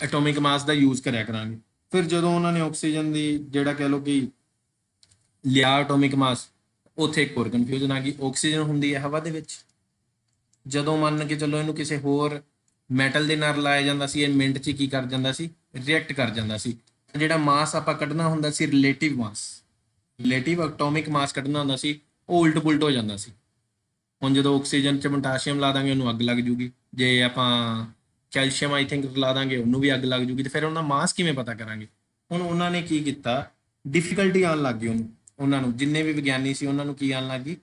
ਐਟੋਮਿਕ ਮਾਸ ਦਾ ਯੂਜ਼ ਕਰਿਆ ਕਰਾਂਗੇ। ਫਿਰ ਜਦੋਂ ਉਹਨਾਂ ਨੇ ਆਕਸੀਜਨ ਦੀ ਜਿਹੜਾ ਕਹਿ ਲਓ ਕਿ ਲਿਆ ਐਟੋਮਿਕ ਮਾਸ, ਉੱਥੇ ਇੱਕ ਹੋਰ ਕਨਫਿਊਜ਼ਨ ਆ ਗਈ। ਆਕਸੀਜਨ ਹੁੰਦੀ ਹੈ ਹਵਾ ਦੇ ਵਿੱਚ, ਜਦੋਂ ਮੰਨ ਕੇ ਚੱਲੋ ਇਹਨੂੰ ਕਿਸੇ ਹੋਰ ਮੈਟਲ ਦੇ ਨਾਲ ਲਾਇਆ ਜਾਂਦਾ ਸੀ, ਇਹ ਮਿੰਟ 'ਚ ਕੀ ਕਰ ਜਾਂਦਾ ਸੀ, ਰਿਐਕਟ ਕਰ ਜਾਂਦਾ ਸੀ। ਜਿਹੜਾ ਮਾਸ ਆਪਾਂ ਕੱਢਣਾ ਹੁੰਦਾ ਸੀ ਰਿਲੇਟਿਵ ਮਾਸ, ਰਿਲੇਟਿਵ ਐਟੋਮਿਕ ਮਾਸ ਕੱਢਣਾ ਹੁੰਦਾ ਸੀ, ਉਹ ਉਲਟ ਪੁਲਟ ਹੋ ਜਾਂਦਾ ਸੀ। ਹੁਣ ਜਦੋਂ ਆਕਸੀਜਨ 'ਚ ਪੋਟਾਸ਼ੀਅਮ ਲਾ ਦਾਂਗੇ ਉਹਨੂੰ ਅੱਗ ਲੱਗ ਜੂਗੀ, ਜੇ ਆਪਾਂ ਕੈਲਸ਼ੀਅਮ ਆਈ ਥਿੰਕ ਲਾ ਦਾਂਗੇ ਉਹਨੂੰ ਵੀ ਅੱਗ ਲੱਗ ਜੂਗੀ, ਤੇ ਫਿਰ ਉਹਨਾਂ ਮਾਸ ਕਿਵੇਂ ਪਤਾ ਕਰਾਂਗੇ। ਹੁਣ ਉਹਨਾਂ ਨੇ ਕੀ ਕੀਤਾ, ਡਿਫਿਕਲਟੀ ਆਉਣ ਲੱਗ ਗਈ ਉਹਨਾਂ ਨੂੰ, ਜਿੰਨੇ ਵੀ ਵਿਗਿਆਨੀ ਸੀ ਉਹਨਾਂ ਨੂੰ ਕੀ ਆਉਣ ਲੱਗ ਗਈ,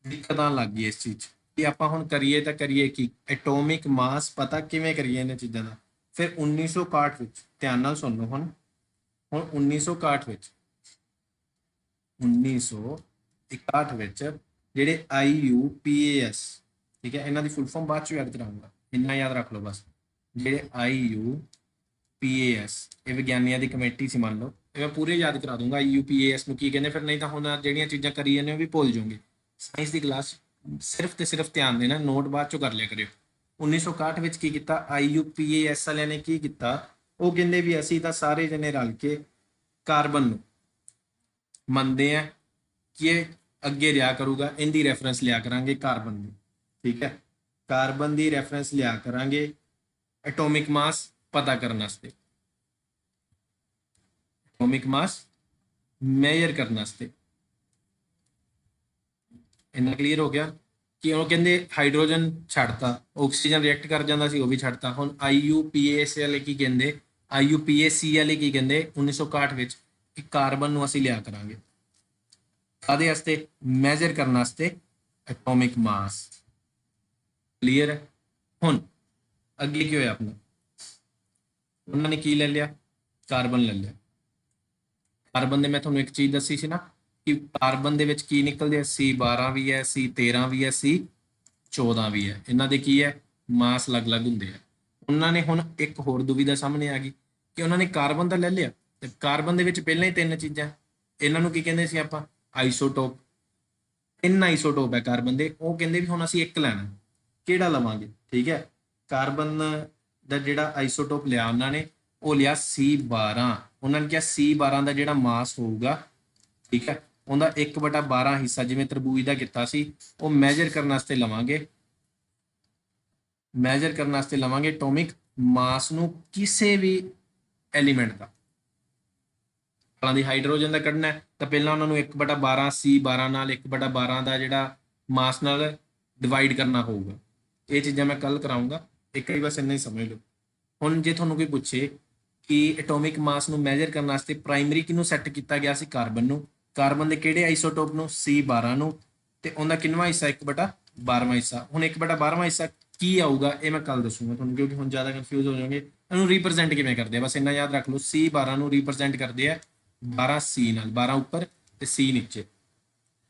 ਦਿੱਕਤ ਆਉਣ ਲੱਗ ਗਈ ਇਸ ਚੀਜ਼ 'ਚ ਕਿ ਆਪਾਂ ਹੁਣ ਕਰੀਏ ਤਾਂ ਕਰੀਏ ਕੀ, ਐਟੋਮਿਕ ਮਾਸ ਪਤਾ ਕਿਵੇਂ ਕਰੀਏ ਇਹਨਾਂ ਚੀਜ਼ਾਂ ਦਾ। ਫਿਰ 1961 ਵਿੱਚ, ਧਿਆਨ ਨਾਲ ਸੁਣ ਲਓ ਹੁਣ 1961 ਵਿੱਚ 1961 ਵਿੱਚ ਜਿਹੜੇ IUPAS, ਠੀਕ ਹੈ, ਇਹਨਾਂ ਦੀ ਫੁੱਲ ਫਾਰਮ ਬਾਅਦ ਚ ਯਾਦ ਕਰਾਉਂਗਾ, ਇੰਨਾ ਯਾਦ ਰੱਖ ਲਓ ਬਸ। ਜਿਹੜੇ IUPAS ਇਹ ਵਿਗਿਆਨੀਆਂ ਦੀ ਕਮੇਟੀ ਸੀ, ਮੰਨ ਲਓ ਇਹ ਮੈਂ ਪੂਰੇ ਯਾਦ ਕਰਾ ਦੂੰਗਾ IUPAS ਨੂੰ ਕੀ ਕਹਿੰਦੇ, ਫਿਰ ਨਹੀਂ ਤਾਂ ਹੁਣ ਜਿਹੜੀਆਂ ਚੀਜ਼ਾਂ ਕਰੀ ਜਾਂਦੇ ਉਹ ਵੀ ਭੁੱਲ ਜਾਓਗੇ। ਸਾਇੰਸ ਦੀ ਕਲਾਸ ਸਿਰਫ ਤੇ ਸਿਰਫ ਧਿਆਨ ਦੇਣਾ, ਨੋਟ ਬਾਅਦ ਚੋਂ ਕਰ ਲਿਆ ਕਰਿਓ। 1961 ਵਿੱਚ ਕੀ ਕੀਤਾ, IUPAS ਵਾਲਿਆਂ ਨੇ ਕੀ ਕੀਤਾ, ਉਹ ਕਹਿੰਦੇ ਵੀ ਅਸੀਂ ਤਾਂ ਸਾਰੇ ਜਣੇ ਰਲ ਕੇ ਕਾਰਬਨ ਨੂੰ ਮੰਨਦੇ ਆ ਕਿ ਇਹ ਅੱਗੇ ਲਿਆ ਕਰੂਗਾ, ਇਹਦੀ ਰੈਫਰੈਂਸ ਲਿਆ ਕਰਾਂਗੇ ਕਾਰਬਨ ਦੀ, ਠੀਕ ਹੈ। ਕਾਰਬਨ ਦੀ ਰੈਫਰੈਂਸ ਲਿਆ ਕਰਾਂਗੇ ਐਟੋਮਿਕ ਮਾਸ ਪਤਾ ਕਰਨ ਵਾਸਤੇ, ਐਟੋਮਿਕ ਮਾਸ ਮੇਜਰ ਕਰਨ ਵਾਸਤੇ। ਇੰਨਾ ਕਲੀਅਰ ਹੋ ਗਿਆ ਕਿ ਉਹ ਕਹਿੰਦੇ ਹਾਈਡਰੋਜਨ ਛੱਡਤਾ, ਆਕਸੀਜਨ ਰਿਐਕਟ ਕਰ ਜਾਂਦਾ ਸੀ ਉਹ ਵੀ ਛੱਡਤਾ। ਹੁਣ IUPAC ਵਾਲੇ ਕੀ ਕਹਿੰਦੇ, IUPAC ਵਾਲੇ ਕੀ ਕਹਿੰਦੇ 1961 ਵਿੱਚ ਕਿ ਕਾਰਬਨ ਨੂੰ ਅਸੀਂ ਲਿਆ ਕਰਾਂਗੇ ਕਾਹਦੇ ਵਾਸਤੇ, ਮੈਜ਼ਰ ਕਰਨ ਵਾਸਤੇ ਐਟੋਮਿਕ ਮਾਸ। ਕਲੀਅਰ ਹੈ। ਹੁਣ ਅੱਗੇ ਕੀ ਹੋਇਆ ਆਪਣਾ, ਉਹਨਾਂ ਨੇ ਕੀ ਲੈ ਲਿਆ, ਕਾਰਬਨ ਲੈ ਲਿਆ। ਕਾਰਬਨ ਦੇ ਮੈਂ ਤੁਹਾਨੂੰ ਇੱਕ ਚੀਜ਼ ਦੱਸੀ ਸੀ ਨਾ ਕਿ ਕਾਰਬਨ ਦੇ ਵਿੱਚ ਕੀ ਨਿਕਲਦੇ ਆ, C12 ਵੀ ਹੈ, C13 ਵੀ ਹੈ, C14 ਵੀ ਹੈ। ਇਹਨਾਂ ਦੇ ਕੀ ਹੈ, ਮਾਸ ਅਲੱਗ-ਅਲੱਗ ਹੁੰਦੇ ਆ। ਉਹਨਾਂ ਨੇ ਹੁਣ ਇੱਕ ਹੋਰ ਦੁਵਿਧਾ ਸਾਹਮਣੇ ਆ ਗਈ ਕਿ ਉਹਨਾਂ ਨੇ ਕਾਰਬਨ ਤਾਂ ਲੈ ਲਿਆ ਤੇ ਕਾਰਬਨ ਦੇ ਵਿੱਚ ਪਹਿਲਾਂ ਹੀ ਤਿੰਨ ਚੀਜ਼ਾਂ, ਇਹਨਾਂ ਨੂੰ ਕੀ ਕਹਿੰਦੇ ਸੀ ਆਪਾਂ, ਆਈਸੋਟੋਪ। ਤਿੰਨ ਆਈਸੋਟੋਪ ਹੈ ਕਾਰਬਨ ਦੇ, ਉਹ ਕਹਿੰਦੇ ਵੀ ਹੁਣ ਅਸੀਂ ਇੱਕ ਲੈਣਾ, ਕਿਹੜਾ ਲਵਾਂਗੇ? ਠੀਕ ਹੈ, ਕਾਰਬਨ ਦਾ ਜਿਹੜਾ ਆਈਸੋਟੋਪ ਲਿਆ ਉਹਨਾਂ ਨੇ, ਉਹ ਲਿਆ C12। ਉਹਨਾਂ ਨੇ ਕਿਹਾ C12 ਦਾ ਜਿਹੜਾ ਮਾਸ ਹੋਊਗਾ, ਠੀਕ ਹੈ, ਉਹਦਾ 1/12 ਹਿੱਸਾ ਜਿਵੇਂ ਤਰਬੂਜ ਦਾ ਕੀਤਾ ਸੀ, ਉਹ ਮੈਜਰ ਕਰਨ ਵਾਸਤੇ ਲਵਾਂਗੇ। ਮੈਜਰ ਕਰਨ ਵਾਸਤੇ ਲਵਾਂਗੇ ਐਟੋਮਿਕ ਮਾਸ ਨੂੰ ਕਿਸੇ ਵੀ ਐਲੀਮੈਂਟ ਦਾ। ਫਲਾਂ ਦੀ ਹਾਈਡਰੋਜਨ ਦਾ ਕੱਢਣਾ ਤਾਂ ਪਹਿਲਾਂ ਉਹਨਾਂ ਨੂੰ 1/12 C12 ਨਾਲ 1/12 ਦਾ ਜਿਹੜਾ ਮਾਸ ਨਾਲ ਡਿਵਾਈਡ ਕਰਨਾ ਹੋਊਗਾ। ਇਹ ਚੀਜ਼ਾਂ ਮੈਂ ਕੱਲ ਕਰਾਉਂਗਾ, ਇੱਕ ਹੀ ਬਸ ਇੰਨਾ ਹੀ ਸਮਝ ਲਓ। ਹੁਣ ਜੇ ਤੁਹਾਨੂੰ ਕੋਈ ਪੁੱਛੇ ਕਿ ਐਟੋਮਿਕ ਮਾਸ ਨੂੰ ਮੈਜਰ ਕਰਨ ਵਾਸਤੇ ਪ੍ਰਾਇਮਰੀ ਕਿਹਨੂੰ ਸੈੱਟ ਕੀਤਾ ਗਿਆ ਸੀ? ਕਾਰਬਨ ਨੂੰ। ਕਾਰਬਨ ਦੇ ਕਿਹੜੇ ਆਈਸੋਟੋਪ ਨੂੰ? C12 ਨੂੰ। ਤੇ ਉਹਦਾ ਕਿੰਨਵਾਂ ਹਿੱਸਾ? 1/12ਵਾਂ ਹਿੱਸਾ। ਹੁਣ 1/12ਵਾਂ ਹਿੱਸਾ ਕੀ ਆਊਗਾ ਇਹ ਮੈਂ ਕੱਲ ਦੱਸੂਗਾ ਤੁਹਾਨੂੰ, ਕਿਉਂਕਿ ਹੁਣ ਜ਼ਿਆਦਾ ਕਨਫਿਊਜ਼ ਹੋ ਜਾਓਗੇ। ਇਹਨੂੰ ਰਿਪਰੈਜ਼ੈਂਟ ਕਿਵੇਂ ਕਰਦੇ ਆ, ਬਸ ਇੰਨਾ ਯਾਦ ਰੱਖ ਲਓ। C12 ਨੂੰ ਰਿਪਰੈਜ਼ੈਂਟ ਕਰਦੇ ਆ 12C ਨਾਲ, 12 ਉੱਪਰ ਤੇ C ਨੀਚੇ,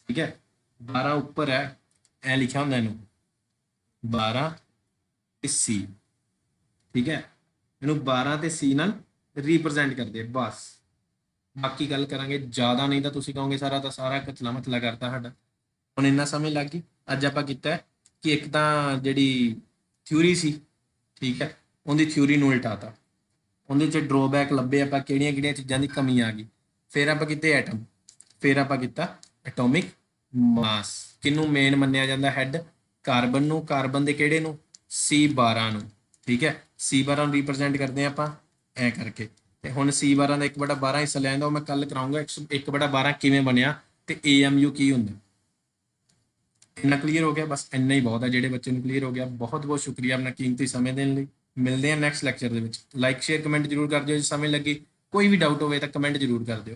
ਠੀਕ ਹੈ। 12 ਉੱਪਰ ਹੈ, ਐ ਲਿਖਿਆ ਹੁੰਦਾ ਇਹਨੂੰ 12 ਤੇ C, ਠੀਕ ਹੈ। ਇਹਨੂੰ 12 ਤੇ C ਨਾਲ ਰਿਪਰੈਜ਼ੈਂਟ ਕਰਦੇ ਆ ਬਸ। ਬਾਕੀ ਗੱਲ ਕਰਾਂਗੇ, ਜ਼ਿਆਦਾ ਨਹੀਂ ਤਾਂ ਤੁਸੀਂ ਕਹੋਗੇ ਸਾਰਾ ਤਾਂ ਸਾਰਾ ਕਚਲਾ ਮਤਲਾ ਕਰਤਾ ਸਾਡਾ। ਹੁਣ ਇੰਨਾ ਸਮਝ ਲੱਗ ਗਈ। ਅੱਜ ਆਪਾਂ ਕੀਤਾ ਕਿ ਇੱਕ ਤਾਂ ਜਿਹੜੀ ਥਿਊਰੀ ਸੀ, ਠੀਕ ਹੈ, ਉਹਦੀ ਥਿਊਰੀ ਨੂੰ ਉਲਟਾਤਾ, ਉਹਦੇ 'ਚ ਡਰੋਬੈਕ ਲੱਭੇ ਆਪਾਂ, ਕਿਹੜੀਆਂ ਕਿਹੜੀਆਂ ਚੀਜ਼ਾਂ ਦੀ ਕਮੀ ਆ ਗਈ। ਫਿਰ ਆਪਾਂ ਕੀਤੇ ਐਟਮ, ਫਿਰ ਆਪਾਂ ਕੀਤਾ ਐਟੋਮਿਕ ਮਾਸ। ਕਿਹਨੂੰ ਮੇਨ ਮੰਨਿਆ ਜਾਂਦਾ? ਹੈਡ ਕਾਰਬਨ ਨੂੰ। ਕਾਰਬਨ ਦੇ ਕਿਹੜੇ ਨੂੰ? C12 ਨੂੰ, ਠੀਕ ਹੈ। C12 ਨੂੰ ਰਿਪਰੈਜ਼ੈਂਟ ਕਰਦੇ ਆ ਆਪਾਂ ਐ ਕਰਕੇ। ਤੇ ਹੁਣ C12 ਦਾ 1/12 ਹਿੱਸਾ ਲੈ ਜਾਂਦਾ, ਉਹ ਮੈਂ ਕੱਲ ਕਰਾਉਂਗਾ 1/12 ਕਿਵੇਂ ਬਣਿਆ ਤੇ AMU ਕੀ ਹੁੰਦਾ। ਇੰਨਾ ਕਲੀਅਰ ਹੋ ਗਿਆ? ਬਸ ਇੰਨਾ ਹੀ ਬਹੁਤ ਹੈ। ਜਿਹੜੇ ਬੱਚੇ ਨੂੰ ਕਲੀਅਰ ਹੋ ਗਿਆ, ਬਹੁਤ ਬਹੁਤ ਸ਼ੁਕਰੀਆ ਆਪਣਾ ਕੀਮਤੀ ਸਮੇਂ ਦੇਣ ਲਈ। ਮਿਲਦੇ ਹਾਂ ਨੈਕਸਟ ਲੈਕਚਰ ਦੇ ਵਿੱਚ। ਲਾਈਕ ਸ਼ੇਅਰ ਕਮੈਂਟ ਜ਼ਰੂਰ ਕਰ ਦਿਓ ਜੇ ਸਮਝ ਲੱਗੀ। ਕੋਈ ਵੀ ਡਾਊਟ ਹੋਵੇ ਤਾਂ ਕਮੈਂਟ ਜ਼ਰੂਰ ਕਰ ਦਿਓ।